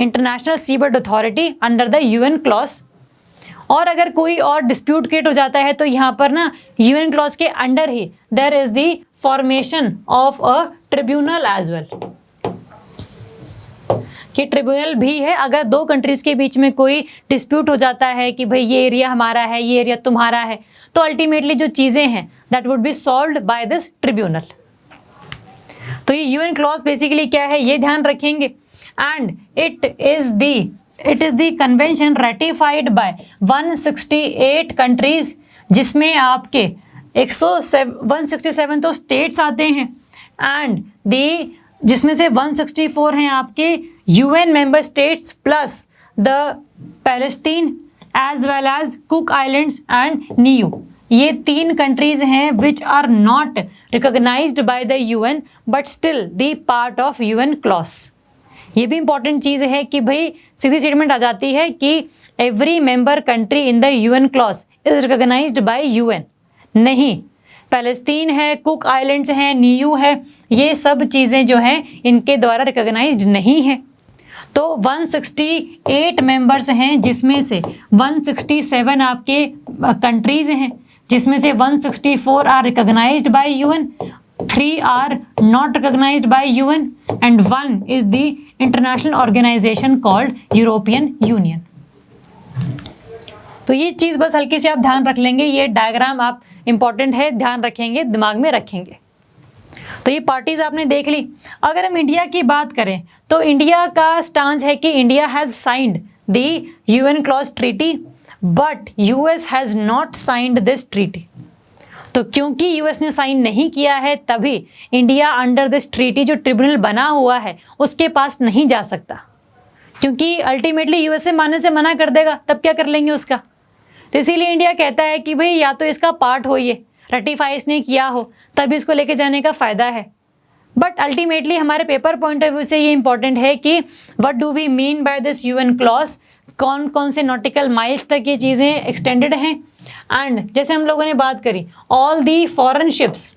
international sea bed authority under the UN CLOS. और अगर कोई और डिस्प्यूट क्रिएट हो जाता है तो यहाँ पर ना UN क्लॉज के अंडर ही there is the formation of a tribunal as well, कि ट्रिब्यूनल भी है अगर दो कंट्रीज के बीच में कोई डिस्प्यूट हो जाता है कि भाई ये एरिया हमारा है, ये एरिया तुम्हारा है, तो अल्टीमेटली जो चीज़ें हैं that would be solved by this tribunal. तो ये UN क्लॉज बेसिकली क्या है ये ध्यान रखेंगे, and it is the convention ratified by 168 कंट्रीज, जिसमें आपके 167 तो स्टेट्स आते हैं, एंड जिसमें से 164 हैं आपके UN member states plus the Palestine as well as Cook Islands and Niue. ये 3 कंट्रीज हैं which are not recognised by the UN but still the part of UN CLOS. ये भी इंपॉर्टेंट चीज़ है कि भाई सीधी स्टेटमेंट आ जाती है कि every member country in the UN CLOS is recognised by UN। नहीं, पैलेस्तीन है, कुक आइलैंड्स हैं, नीयू है, ये सब चीज़ें जो हैं इनके द्वारा रिकॉग्नाइज्ड नहीं है। तो 168 मेंबर्स हैं, जिसमें से 167 आपके कंट्रीज हैं, जिसमें से 164 are recognised by UN, 3 are not recognized by UN, and 1 is the international organization called European Union। तो ये चीज़ बस हल्की से आप ध्यान रख लेंगे, ये डायग्राम आप इंपॉर्टेंट है, ध्यान रखेंगे, दिमाग में रखेंगे। तो ये पार्टीज आपने देख ली। अगर हम इंडिया की बात करें तो इंडिया का स्टांस है कि India has signed the UN CLOS treaty but US has not signed this treaty. तो क्योंकि US ने साइन नहीं किया है तभी इंडिया अंडर दिस ट्रीटी जो ट्रिब्यूनल बना हुआ है उसके पास नहीं जा सकता। क्योंकि अल्टीमेटली यूएसए मानने से मना कर देगा, तब क्या कर लेंगे उसका। तो इसीलिए इंडिया कहता है कि भाई या तो इसका पार्ट हो, ये रेटिफाई इसने किया हो, तभी इसको लेके जाने का फायदा है। बट अल्टीमेटली हमारे पेपर पॉइंट ऑफ व्यू से ये इंपॉर्टेंट है कि what do we mean by this UN CLOS, कौन कौन से नॉटिकल माइल्स तक ये चीज़ें एक्सटेंडेड हैं। एंड जैसे हम लोगों ने बात करी, all the foreign ships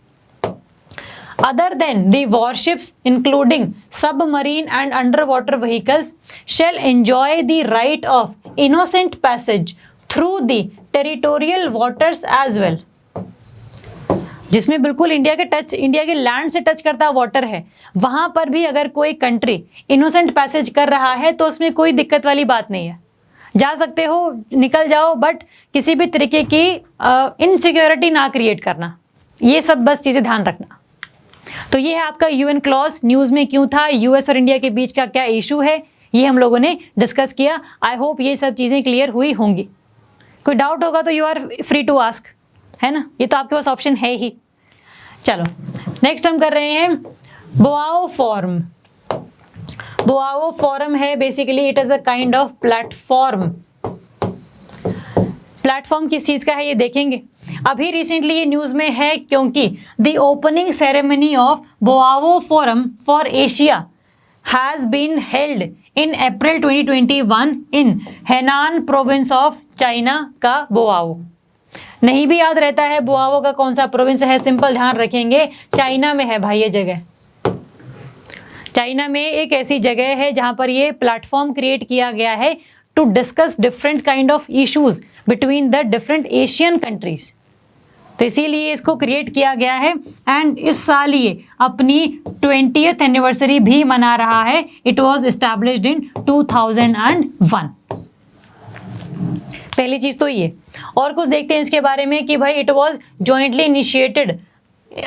other than the warships including submarine and underwater vehicles shall enjoy the right of innocent passage through the territorial waters as well। जिसमें बिल्कुल इंडिया के लैंड से टच करता वाटर है, वहां पर भी अगर कोई कंट्री इनोसेंट पैसेज कर रहा है तो उसमें कोई दिक्कत वाली बात नहीं है, जा सकते हो, निकल जाओ, बट किसी भी तरीके की इनसिक्योरिटी ना क्रिएट करना। ये सब बस चीजें ध्यान रखना। तो ये है आपका यूएन क्लॉज। न्यूज में क्यों था, यूएस और इंडिया के बीच का क्या इशू है, ये हम लोगों ने डिस्कस किया। आई होप ये सब चीजें क्लियर हुई होंगी। कोई डाउट होगा तो you are free to ask, है ना, ये तो आपके पास ऑप्शन है ही। चलो नेक्स्ट हम कर रहे हैं बोआओ फॉर्म। बोआओ फॉर्म है basically it is a kind of platform. Platform किस चीज का है ये देखेंगे। अभी रिसेंटली ये न्यूज में है क्योंकि the opening ceremony of Boao forum for Asia has been held in April 2021 in Hainan province of China का बोआओ। नहीं भी याद रहता है बोआओ का कौन सा प्रोविंस है, सिंपल ध्यान रखेंगे, चाइना में है भाई ये जगह। चाइना में एक ऐसी जगह है जहां पर ये प्लेटफॉर्म क्रिएट किया गया है to discuss different kind of issues between the different Asian countries. तो इसीलिए इसको क्रिएट किया गया है एंड इस साल ये अपनी 20th एनिवर्सरी भी मना रहा है। It was established in 2001। पहली चीज तो ये। और कुछ देखते हैं इसके बारे में कि भाई it was jointly initiated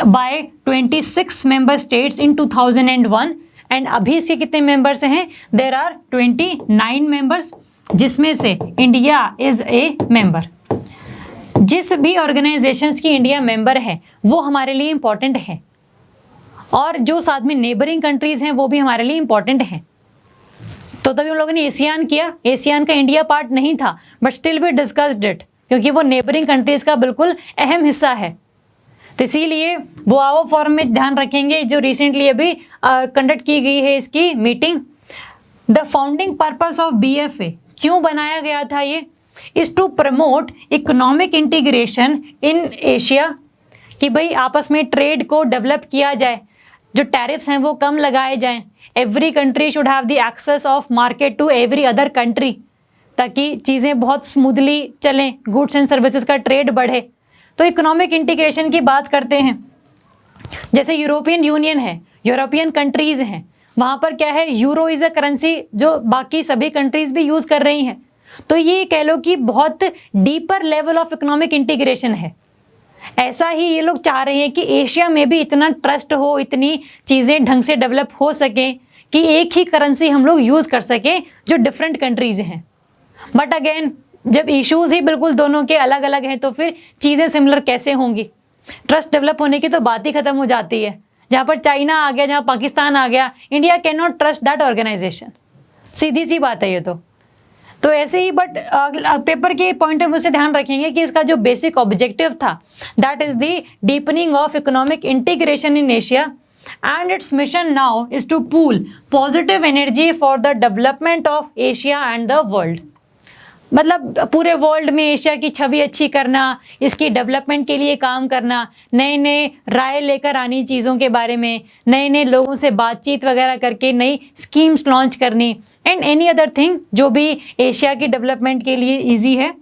by 26 member states in 2001 and अभी इसके कितने मेंबर्स हैं, देयर आर 29 मेंबर्स, जिसमें से इंडिया इज ए मेंबर। जिस भी ऑर्गेनाइजेशंस की इंडिया मेंबर है वो हमारे लिए इंपॉर्टेंट है, और जो साथ में नेबरिंग कंट्रीज हैं वो भी हमारे लिए इंपॉर्टेंट हैं। तो तभी हम लोगों ने एशियान किया, एशियान का इंडिया पार्ट नहीं था but still we discussed it क्योंकि वो नेबरिंग कंट्रीज का बिल्कुल अहम हिस्सा है। तो इसीलिए बोआओ फोरम में ध्यान रखेंगे जो रिसेंटली अभी कंडक्ट की गई है इसकी मीटिंग। The founding purpose of BFA, क्यों बनाया गया था ये, is to promote economic integration in Asia, कि भाई आपस में ट्रेड को डेवलप किया जाए, जो टैरिफ्स हैं वो कम लगाए जाएं, every country should have the access of market to every other country, ताकि चीज़ें बहुत स्मूथली चलें, गुड्स एंड सर्विसेज का ट्रेड बढ़े। तो इकोनॉमिक इंटीग्रेशन की बात करते हैं। जैसे यूरोपियन यूनियन है, यूरोपियन कंट्रीज हैं, वहाँ पर क्या है, यूरो इज अ करेंसी जो बाकी सभी कंट्रीज भी यूज़ कर रही हैं। तो ये कह लो कि बहुत deeper level of economic integration है। ऐसा ही ये लोग चाह रहे हैं कि एशिया में भी इतना ट्रस्ट हो, इतनी चीज़ें ढंग से डेवलप हो सकें कि एक ही करेंसी हम लोग यूज़ कर सकें जो डिफरेंट कंट्रीज हैं। बट अगेन जब इश्यूज ही बिल्कुल दोनों के अलग अलग हैं तो फिर चीज़ें सिमिलर कैसे होंगी। ट्रस्ट डेवलप होने की तो बात ही खत्म हो जाती है। जहाँ पर चाइना आ गया, जहाँ पाकिस्तान आ गया, India can not trust that organisation, सीधी सी बात है ये तो ऐसे ही। बट पेपर के पॉइंट ऑफ व्यू से ध्यान रखेंगे कि इसका जो बेसिक ऑब्जेक्टिव था that is the deepening of economic integration in Asia and its mission now is to pool positive energy for the development of Asia and the world. मतलब पूरे world में एशिया की छवि अच्छी करना, इसकी डेवलपमेंट के लिए काम करना, नए नए राय लेकर आनी चीज़ों के बारे में, नए नए लोगों से बातचीत वगैरह करके नई स्कीम्स लॉन्च करनी एंड एनी अदर थिंग जो भी एशिया की डेवलपमेंट के लिए इजी है।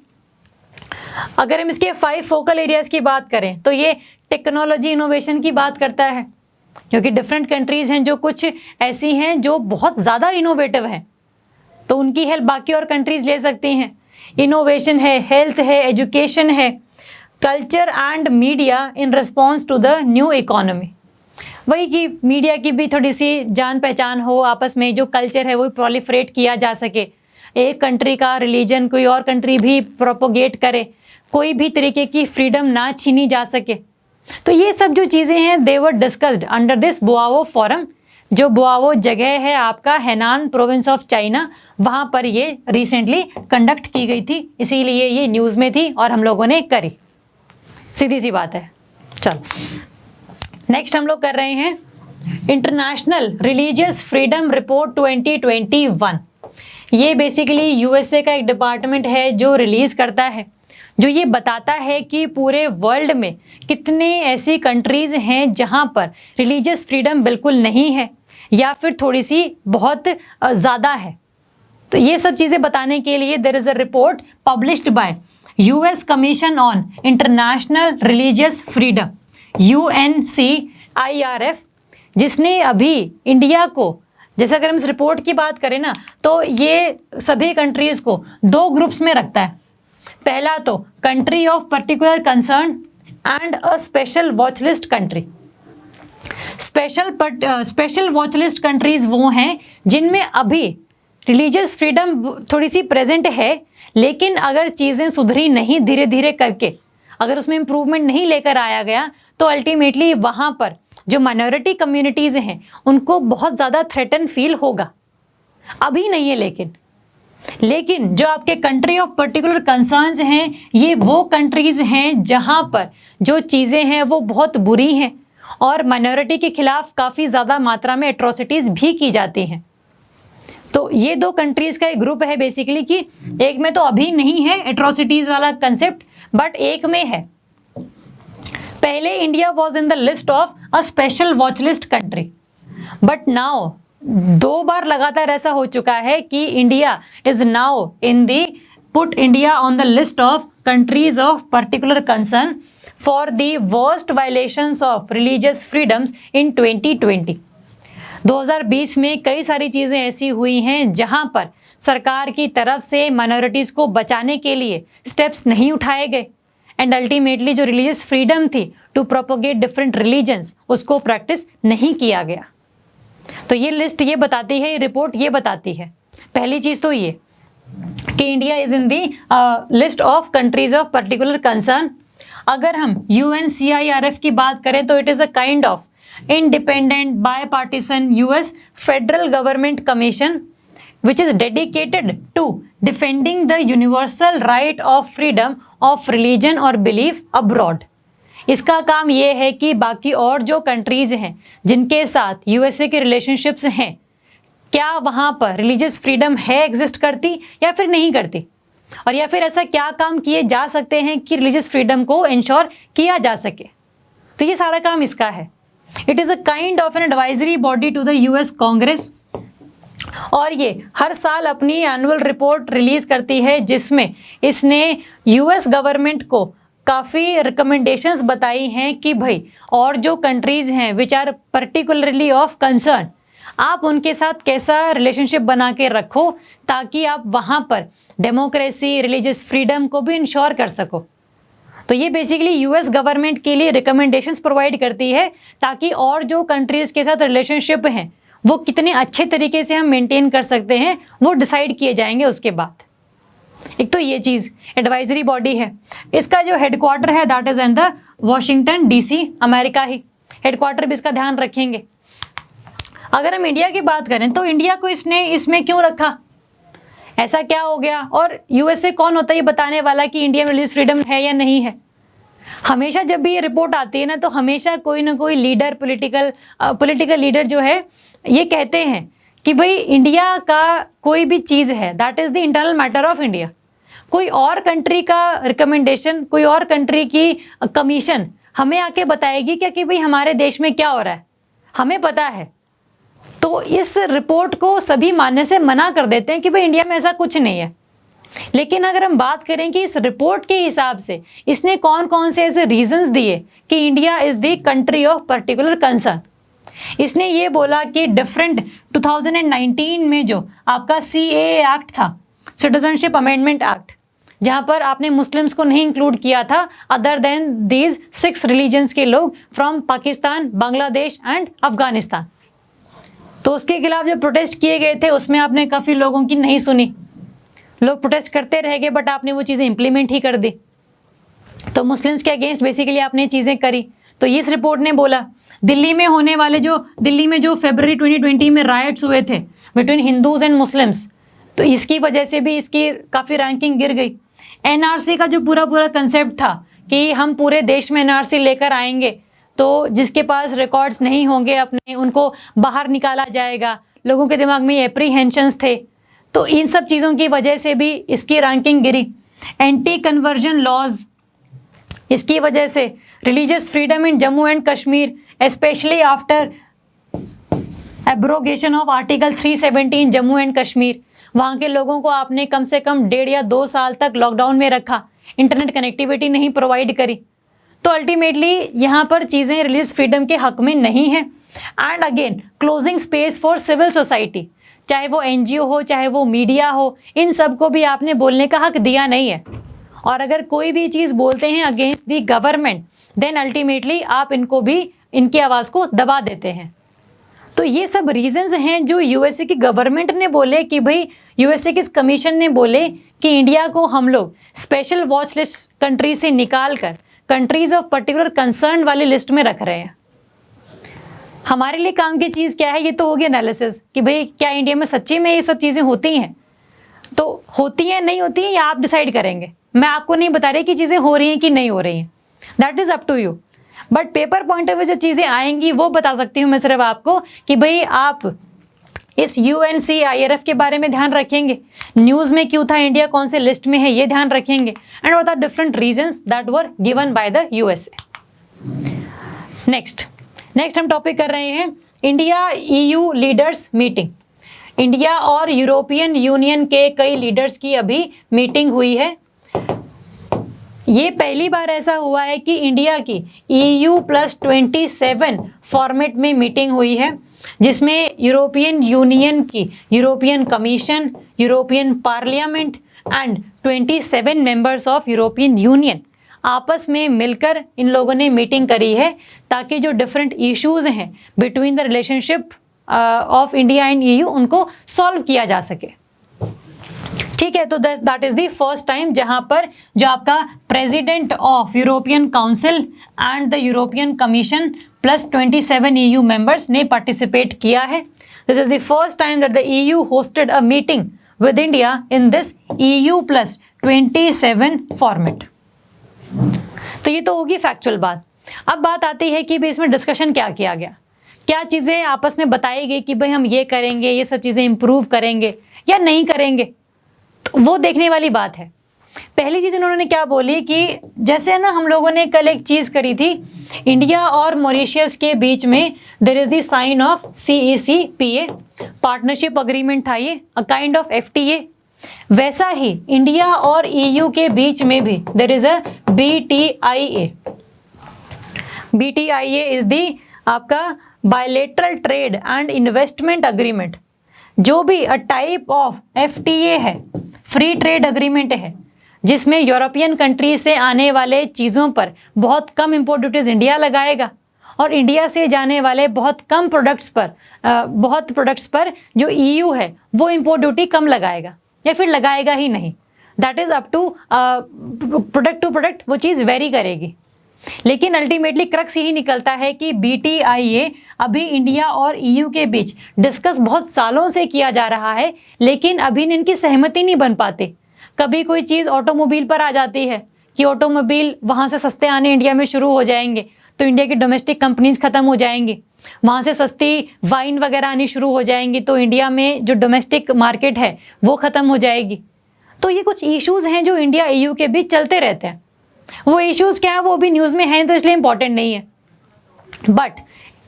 अगर हम इसके 5 फोकल एरियाज़ की बात करें तो ये टेक्नोलॉजी इनोवेशन की बात करता है, क्योंकि डिफरेंट कंट्रीज़ हैं जो कुछ ऐसी हैं जो बहुत ज़्यादा इनोवेटिव हैं, तो उनकी हेल्प बाकी और कंट्रीज़ ले सकती हैं। इनोवेशन है, हेल्थ है, एजुकेशन है, culture and media in response to the new economy. वही कि मीडिया की भी थोड़ी सी जान पहचान हो, आपस में जो कल्चर है वो प्रोलिफरेट किया जा सके, एक कंट्री का रिलीजन कोई और कंट्री भी प्रोपोगेट करे, कोई भी तरीके की फ्रीडम ना छीनी जा सके। तो ये सब जो चीज़ें हैं they were discussed under this Boao forum, जो बोआवो जगह है आपका हेनान प्रोविंस ऑफ चाइना, वहाँ पर ये रिसेंटली कंडक्ट की गई थी, इसीलिए ये न्यूज़ में थी और हम लोगों ने करी। सीधी सी बात है। चलो नेक्स्ट हम लोग कर रहे हैं इंटरनेशनल रिलीजियस फ्रीडम रिपोर्ट 2021। ये बेसिकली यूएसए का एक डिपार्टमेंट है जो रिलीज़ करता है, जो ये बताता है कि पूरे वर्ल्ड में कितने ऐसी कंट्रीज़ हैं जहाँ पर रिलीजियस फ्रीडम बिल्कुल नहीं है या फिर थोड़ी सी बहुत ज़्यादा है। तो ये सब चीज़ें बताने के लिए there is a report published by US commission on international religious freedom UNCIRF, जिसने अभी इंडिया को, जैसे अगर हम इस रिपोर्ट की बात करें ना, तो ये सभी कंट्रीज़ को 2 ग्रुप्स में रखता है। पहला तो country of particular concern and a special watch list country. Special watch list countries वो हैं जिनमें अभी रिलीजियस फ्रीडम थोड़ी सी प्रेजेंट है, लेकिन अगर चीज़ें सुधरी नहीं धीरे धीरे करके, अगर उसमें इम्प्रूवमेंट नहीं लेकर आया गया, तो अल्टीमेटली वहाँ पर जो माइनॉरिटी कम्युनिटीज़ हैं उनको बहुत ज़्यादा थ्रेटन फील होगा। अभी नहीं है लेकिन जो आपके कंट्री ऑफ पर्टिकुलर कंसर्न्स हैं, ये वो कंट्रीज़ हैं जहाँ पर जो चीज़ें हैं वो बहुत बुरी हैं और माइनॉरिटी के खिलाफ काफ़ी ज़्यादा मात्रा में एट्रोसिटीज़ भी की जाती हैं। तो ये 2 कंट्रीज़ का एक ग्रुप है बेसिकली, कि एक में तो अभी नहीं है एट्रोसिटीज़ वाला कंसेप्ट, बट एक में है। पहले India was in the list of a special watch list country, but now 2 बार लगातार ऐसा हो चुका है कि India is now in the put India on the list of countries of particular concern for the worst violations of religious freedoms in 2020। 2020 में कई सारी चीज़ें ऐसी हुई हैं जहां पर सरकार की तरफ से माइनॉरिटीज़ को बचाने के लिए स्टेप्स नहीं उठाए गए एंड अल्टीमेटली जो रिलीजियस फ्रीडम थी टू प्रोपोगेट डिफरेंट रिलीजन्स, उसको प्रैक्टिस नहीं किया गया। तो ये लिस्ट ये बताती है, ये रिपोर्ट ये बताती है, पहली चीज़ तो ये कि India is in the list of countries of particular concern. अगर हम UNCIRF की बात करें तो it is a kind of independent bipartisan US federal government commission which is dedicated to defending the universal right of freedom of religion or belief abroad। इसका काम ये है कि बाकी और जो कंट्रीज हैं जिनके साथ यूएसए के रिलेशनशिप्स हैं, क्या वहाँ पर रिलीजियस फ्रीडम है, एग्जिस्ट करती या फिर नहीं करती, और या फिर ऐसा क्या काम किए जा सकते हैं कि रिलीजियस फ्रीडम को इंश्योर किया जा सके। तो ये सारा काम इसका है। It is a kind of an advisory body to the US Congress, और ये हर साल अपनी एनुअल रिपोर्ट रिलीज करती है जिसमें इसने यूएस गवर्नमेंट को काफ़ी रिकमेंडेशंस बताई हैं कि भाई और जो कंट्रीज़ हैं which are particularly of concern, आप उनके साथ कैसा रिलेशनशिप बना के रखो ताकि आप वहाँ पर डेमोक्रेसी, रिलीजियस फ्रीडम को भी इंश्योर कर सको। तो ये बेसिकली यूएस गवर्नमेंट के लिए रिकमेंडेशंस प्रोवाइड करती है ताकि और जो कंट्रीज़ के साथ रिलेशनशिप हैं वो कितने अच्छे तरीके से हम मेंटेन कर सकते हैं, वो डिसाइड किए जाएंगे उसके बाद। एक तो ये चीज़ एडवाइजरी बॉडी है। इसका जो हेडक्वार्टर है that is in the Washington DC, America he headquarter भी इसका ध्यान रखेंगे। अगर हम इंडिया की बात करें तो इंडिया को इसने इसमें क्यों रखा, ऐसा क्या हो गया, और यूएसए कौन होता है ये बताने वाला कि इंडिया में रिलीजियस फ्रीडम है या नहीं है। हमेशा जब भी ये रिपोर्ट आती है ना, तो हमेशा कोई ना कोई लीडर, पॉलिटिकल लीडर जो है ये कहते हैं कि भाई इंडिया का कोई भी चीज़ है that is the internal matter of India. कोई और कंट्री का रिकमेंडेशन, कोई और कंट्री की कमीशन हमें आके बताएगी क्या कि भाई हमारे देश में क्या हो रहा है, हमें पता है। तो इस रिपोर्ट को सभी मानने से मना कर देते हैं कि भाई इंडिया में ऐसा कुछ नहीं है। लेकिन अगर हम बात करें कि इस रिपोर्ट के हिसाब से इसने कौन कौन से ऐसे रीजंस दिए कि India is the country of particular concern, इसने ये बोला कि डिफरेंट 2019 में जो आपका CAA एक्ट था, सिटीजनशिप अमेंडमेंट एक्ट, जहाँ पर आपने मुस्लिम्स को नहीं इंक्लूड किया था अदर देन दीज 6 रिलीजन्स के लोग फ्रॉम पाकिस्तान, बांग्लादेश एंड अफगानिस्तान। तो उसके खिलाफ जो प्रोटेस्ट किए गए थे उसमें आपने काफ़ी लोगों की नहीं सुनी, लोग प्रोटेस्ट करते रह गए, बट आपने वो चीज़ें इंप्लीमेंट ही कर दी। तो मुस्लिम्स के अगेंस्ट बेसिकली आपने चीज़ें करी। तो इस रिपोर्ट ने बोला दिल्ली में जो फरवरी 2020 में राइट्स हुए थे बिटवीन हिंदूज एंड मुस्लिम्स, तो इसकी वजह से भी इसकी काफ़ी रैंकिंग गिर गई। एनआरसी का जो पूरा कंसेप्ट था कि हम पूरे देश में एनआरसी लेकर आएंगे, तो जिसके पास रिकॉर्ड्स नहीं होंगे अपने, उनको बाहर निकाला जाएगा, लोगों के दिमाग में एप्रीहेंशंस थे, तो इन सब चीज़ों की वजह से भी इसकी रैंकिंग गिरी। एंटी कन्वर्जन लॉज, इसकी वजह से religious freedom in Jammu and Kashmir specially after abrogation of article 370 in Jammu and Kashmir, वहाँ के लोगों को आपने कम से कम 1.5 या 2 साल तक लॉकडाउन में रखा, इंटरनेट कनेक्टिविटी नहीं प्रोवाइड करी, तो अल्टीमेटली यहाँ पर चीज़ें रिलीजियस फ्रीडम के हक में नहीं है। And again closing space for civil society, चाहे वो एनजीओ हो चाहे वो मीडिया हो, इन सब को भी आपने बोलने का हक दिया नहीं है। और अगर कोई भी चीज़ बोलते हैं against the government, then ultimately आप इनको भी, इनकी आवाज़ को दबा देते हैं। तो ये सब रीजंस हैं जो यूएसए की गवर्नमेंट ने बोले कि भाई, यूएसए की कमीशन ने बोले कि इंडिया को हम लोग स्पेशल वॉच लिस्ट कंट्री से निकाल कर कंट्रीज ऑफ पर्टिकुलर कंसर्न वाली लिस्ट में रख रहे हैं। हमारे लिए काम की चीज़ क्या है, ये तो हो गया एनालिसिस कि भाई क्या इंडिया में सच्ची में ये सब चीज़ें होती हैं, तो होती हैं नहीं होती हैं या आप डिसाइड करेंगे। मैं आपको नहीं बता रही कि चीज़ें हो रही हैं कि नहीं हो रही हैं, that is up to you. But paper point of view जो चीज़ें आएंगी वो बता सकती हूँ मैं सिर्फ आपको कि भाई आप इस UNCIRF के बारे में ध्यान रखेंगे, न्यूज़ में क्यों था इंडिया कौन से लिस्ट में है ये ध्यान रखेंगे, and what are different reasons that were given by the USA। Next हम टॉपिक कर रहे हैं India EU leaders meeting. India और यूरोपियन यूनियन के कई लीडर्स की अभी मीटिंग हुई है। ये पहली बार ऐसा हुआ है कि इंडिया की EU+27 फॉर्मेट में मीटिंग हुई है, जिसमें यूरोपियन यूनियन की European commission, European parliament and 27 members of European union आपस में मिलकर इन लोगों ने मीटिंग करी है, ताकि जो डिफरेंट इश्यूज हैं between the relationship of India and EU उनको सॉल्व किया जा सके। ठीक है, तो that is the first time जहां पर जो आपका president of European council and the European commission plus 27 EU members ने पार्टिसिपेट किया है। This is the first time that the EU hosted a meeting with India in this EU+27 format. तो ये तो होगी फैक्चुअल बात। अब बात आती है कि भाई इसमें डिस्कशन क्या किया गया, क्या चीज़ें आपस में बताई गई कि भाई हम ये करेंगे, ये सब चीज़ें इंप्रूव करेंगे या नहीं करेंगे, तो वो देखने वाली बात है। पहली चीज़ इन्होंने क्या बोली कि जैसे ना हम लोगों ने कल एक चीज़ करी थी, इंडिया और मॉरिशस के बीच में there is the sign of CECPA partnership agreement था, ये अ काइंड ऑफ FTA। वैसा ही इंडिया और EU के बीच में भी there is a BTIA। BTIA is the आपका bilateral trade and investment agreement, जो भी अ टाइप ऑफ FTA है, फ्री ट्रेड अग्रीमेंट है, जिसमें यूरोपियन कंट्री से आने वाले चीज़ों पर बहुत कम इम्पोर्ट ड्यूटीज इंडिया लगाएगा और इंडिया से जाने वाले बहुत प्रोडक्ट्स पर जो EU है वो इम्पोर्ट ड्यूटी कम लगाएगा या फिर लगाएगा ही नहीं। That is up to product to product, वो चीज़ वेरी करेगी। लेकिन अल्टीमेटली क्रक्स यही निकलता है कि BTIA अभी इंडिया और EU के बीच डिस्कस बहुत सालों से किया जा रहा है, लेकिन अभी इनकी सहमति नहीं बन पाती। कभी कोई चीज़ ऑटोमोबाइल पर आ जाती है कि ऑटोमोबाइल वहाँ से सस्ते आने इंडिया में शुरू हो जाएंगे, तो इंडिया की डोमेस्टिक कंपनीज ख़त्म हो जाएंगी। वहाँ से सस्ती वाइन वगैरह आनी शुरू हो जाएंगी, तो इंडिया में जो डोमेस्टिक मार्केट है वो ख़त्म हो जाएगी। तो ये कुछ इश्यूज़ हैं जो इंडिया EU के बीच चलते रहते हैं। वो इश्यूज़ क्या है वो भी न्यूज़ में हैं, तो इसलिए इम्पॉर्टेंट नहीं है। बट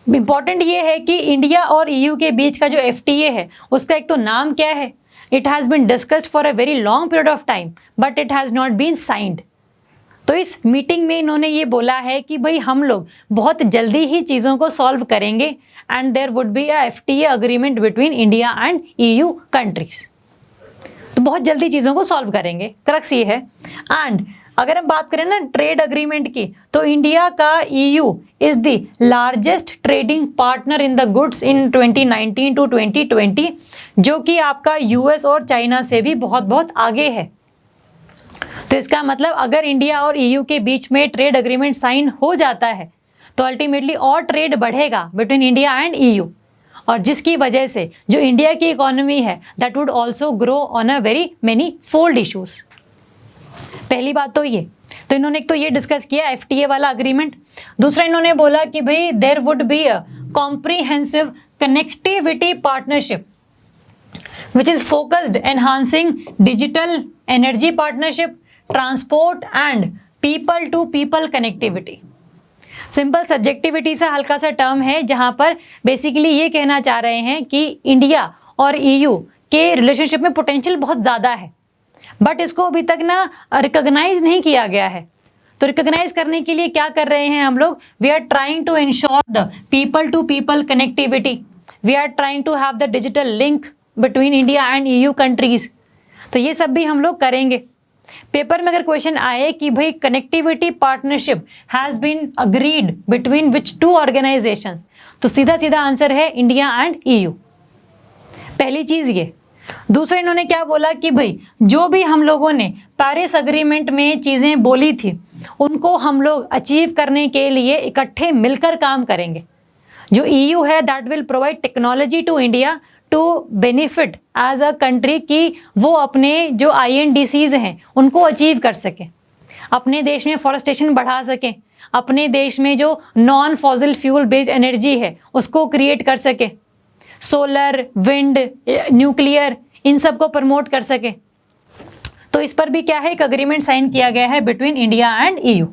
इम्पॉर्टेंट ये है कि इंडिया और EU के बीच का जो FTA है उसका एक तो नाम क्या है, it has been discussed for a very long period of time but it has not been signed. तो इस मीटिंग में इन्होंने ये बोला है कि भाई हम लोग बहुत जल्दी ही चीज़ों को सॉल्व करेंगे and there would be a FTA agreement between India and EU countries. तो बहुत जल्दी चीज़ों को सॉल्व करेंगे, क्रक्स ये है। एंड अगर हम बात करें ना ट्रेड अग्रीमेंट की, तो इंडिया का EU is the largest trading partner in the goods in 2019 to 2020, जो कि आपका US और चाइना से भी बहुत आगे है। तो इसका मतलब अगर इंडिया और EU के बीच में ट्रेड अग्रीमेंट साइन हो जाता है तो अल्टीमेटली और ट्रेड बढ़ेगा बिटवीन इंडिया एंड EU, और जिसकी वजह से जो इंडिया की इकोनॉमी है that would also grow on a very many fold issues. पहली बात तो ये, तो इन्होंने एक तो ये डिस्कस किया FTA वाला अग्रीमेंट। दूसरा इन्होंने बोला कि भाई there would be a comprehensive connectivity partnership which is focused enhancing digital energy partnership, transport and people to people connectivity। Simple subjectivity से हल्का सा टर्म है जहां पर बेसिकली ये कहना चाह रहे हैं कि इंडिया और EU के रिलेशनशिप में पोटेंशियल बहुत ज़्यादा है, बट इसको अभी तक ना रिकॉग्नाइज नहीं किया गया है। तो रिकॉग्नाइज करने के लिए क्या कर रहे हैं हम लोग, we are trying to ensure the people to people connectivity, we are trying to have the digital link between India and EU countries. तो ये सब भी हम लोग करेंगे। पेपर में अगर क्वेश्चन आए कि भाई connectivity partnership has been agreed between which two organisations, तो सीधा सीधा आंसर है इंडिया एंड EU। पहली चीज ये। दूसरा इन्होंने क्या बोला कि भाई जो भी हम लोगों ने पेरिस अग्रीमेंट में चीजें बोली थी उनको हम लोग अचीव करने के लिए इकट्ठे मिलकर काम करेंगे। जो EU है that will provide technology to India to benefit as a country कि वो अपने जो INDCs हैं उनको अचीव कर सके, अपने देश में फॉरेस्टेशन बढ़ा सकें, अपने देश में जो non fossil fuel based energy है उसको क्रिएट कर सके, सोलर, विंड, न्यूक्लियर, इन सब को प्रमोट कर सके। तो इस पर भी क्या है, एक अग्रीमेंट साइन किया गया है बिटवीन इंडिया एंड EU।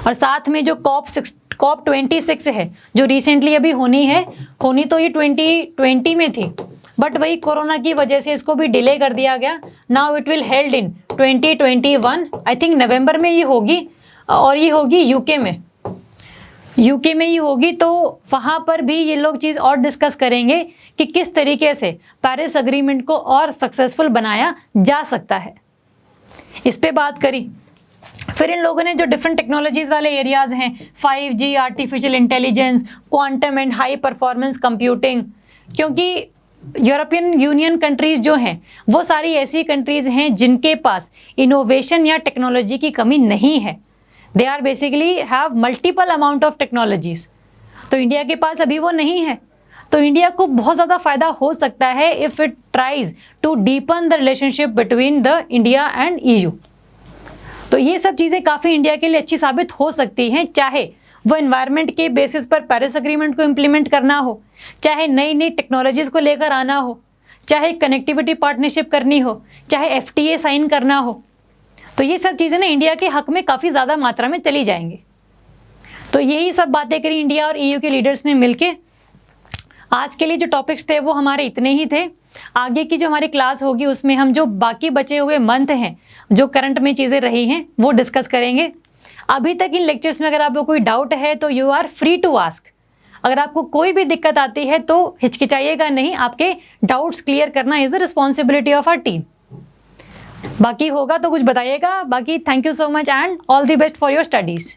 और साथ में जो COP26 है जो रिसेंटली अभी होनी तो ये 2020 में थी, बट वही कोरोना की वजह से इसको भी डिले कर दिया गया। Now it will held in 2021, I think November में ये होगी, और ये होगी UK में ही होगी। तो वहाँ पर भी ये लोग चीज़ और डिस्कस करेंगे कि किस तरीके से पेरिस अग्रीमेंट को और सक्सेसफुल बनाया जा सकता है, इस पे बात करी। फिर इन लोगों ने जो डिफरेंट टेक्नोलॉजीज वाले एरियाज हैं, 5G, artificial intelligence, quantum and high performance computing, क्योंकि यूरोपियन यूनियन कंट्रीज जो हैं वो सारी ऐसी कंट्रीज हैं जिनके पास इनोवेशन या टेक्नोलॉजी की कमी नहीं है। They are basically have multiple amount of technologies. तो इंडिया के पास अभी वो नहीं है। तो इंडिया को बहुत ज़्यादा फायदा हो सकता है if it tries to deepen the relationship between the India and EU। तो ये सब चीज़ें काफ़ी इंडिया के लिए अच्छी साबित हो सकती हैं, चाहे वो एनवायरनमेंट के बेसिस पर पेरिस अग्रीमेंट को इम्प्लीमेंट करना हो, चाहे नई नई टेक्नोलॉजीज़ को लेकर आना हो, चाहे कनेक्टिविटी पार्टनरशिप करनी हो, चाहे FTA साइन करना हो। तो ये सब चीज़ें ना इंडिया के हक में काफ़ी ज़्यादा मात्रा में चली जाएंगी। तो यही सब बातें करी इंडिया और EU के लीडर्स ने मिलके। आज के लिए जो टॉपिक्स थे वो हमारे इतने ही थे। आगे की जो हमारी क्लास होगी उसमें हम जो बाकी बचे हुए मंथ हैं, जो करंट में चीज़ें रही हैं, वो डिस्कस करेंगे। अभी तक इन लेक्चर्स में अगर आपको कोई डाउट है तो you are free to ask. अगर आपको कोई भी दिक्कत आती है तो हिचकिचाइएगा नहीं, आपके डाउट्स क्लियर करना is the responsibility of our team. बाकी होगा तो कुछ बताइएगा। बाकी thank you so much and all the best for your studies.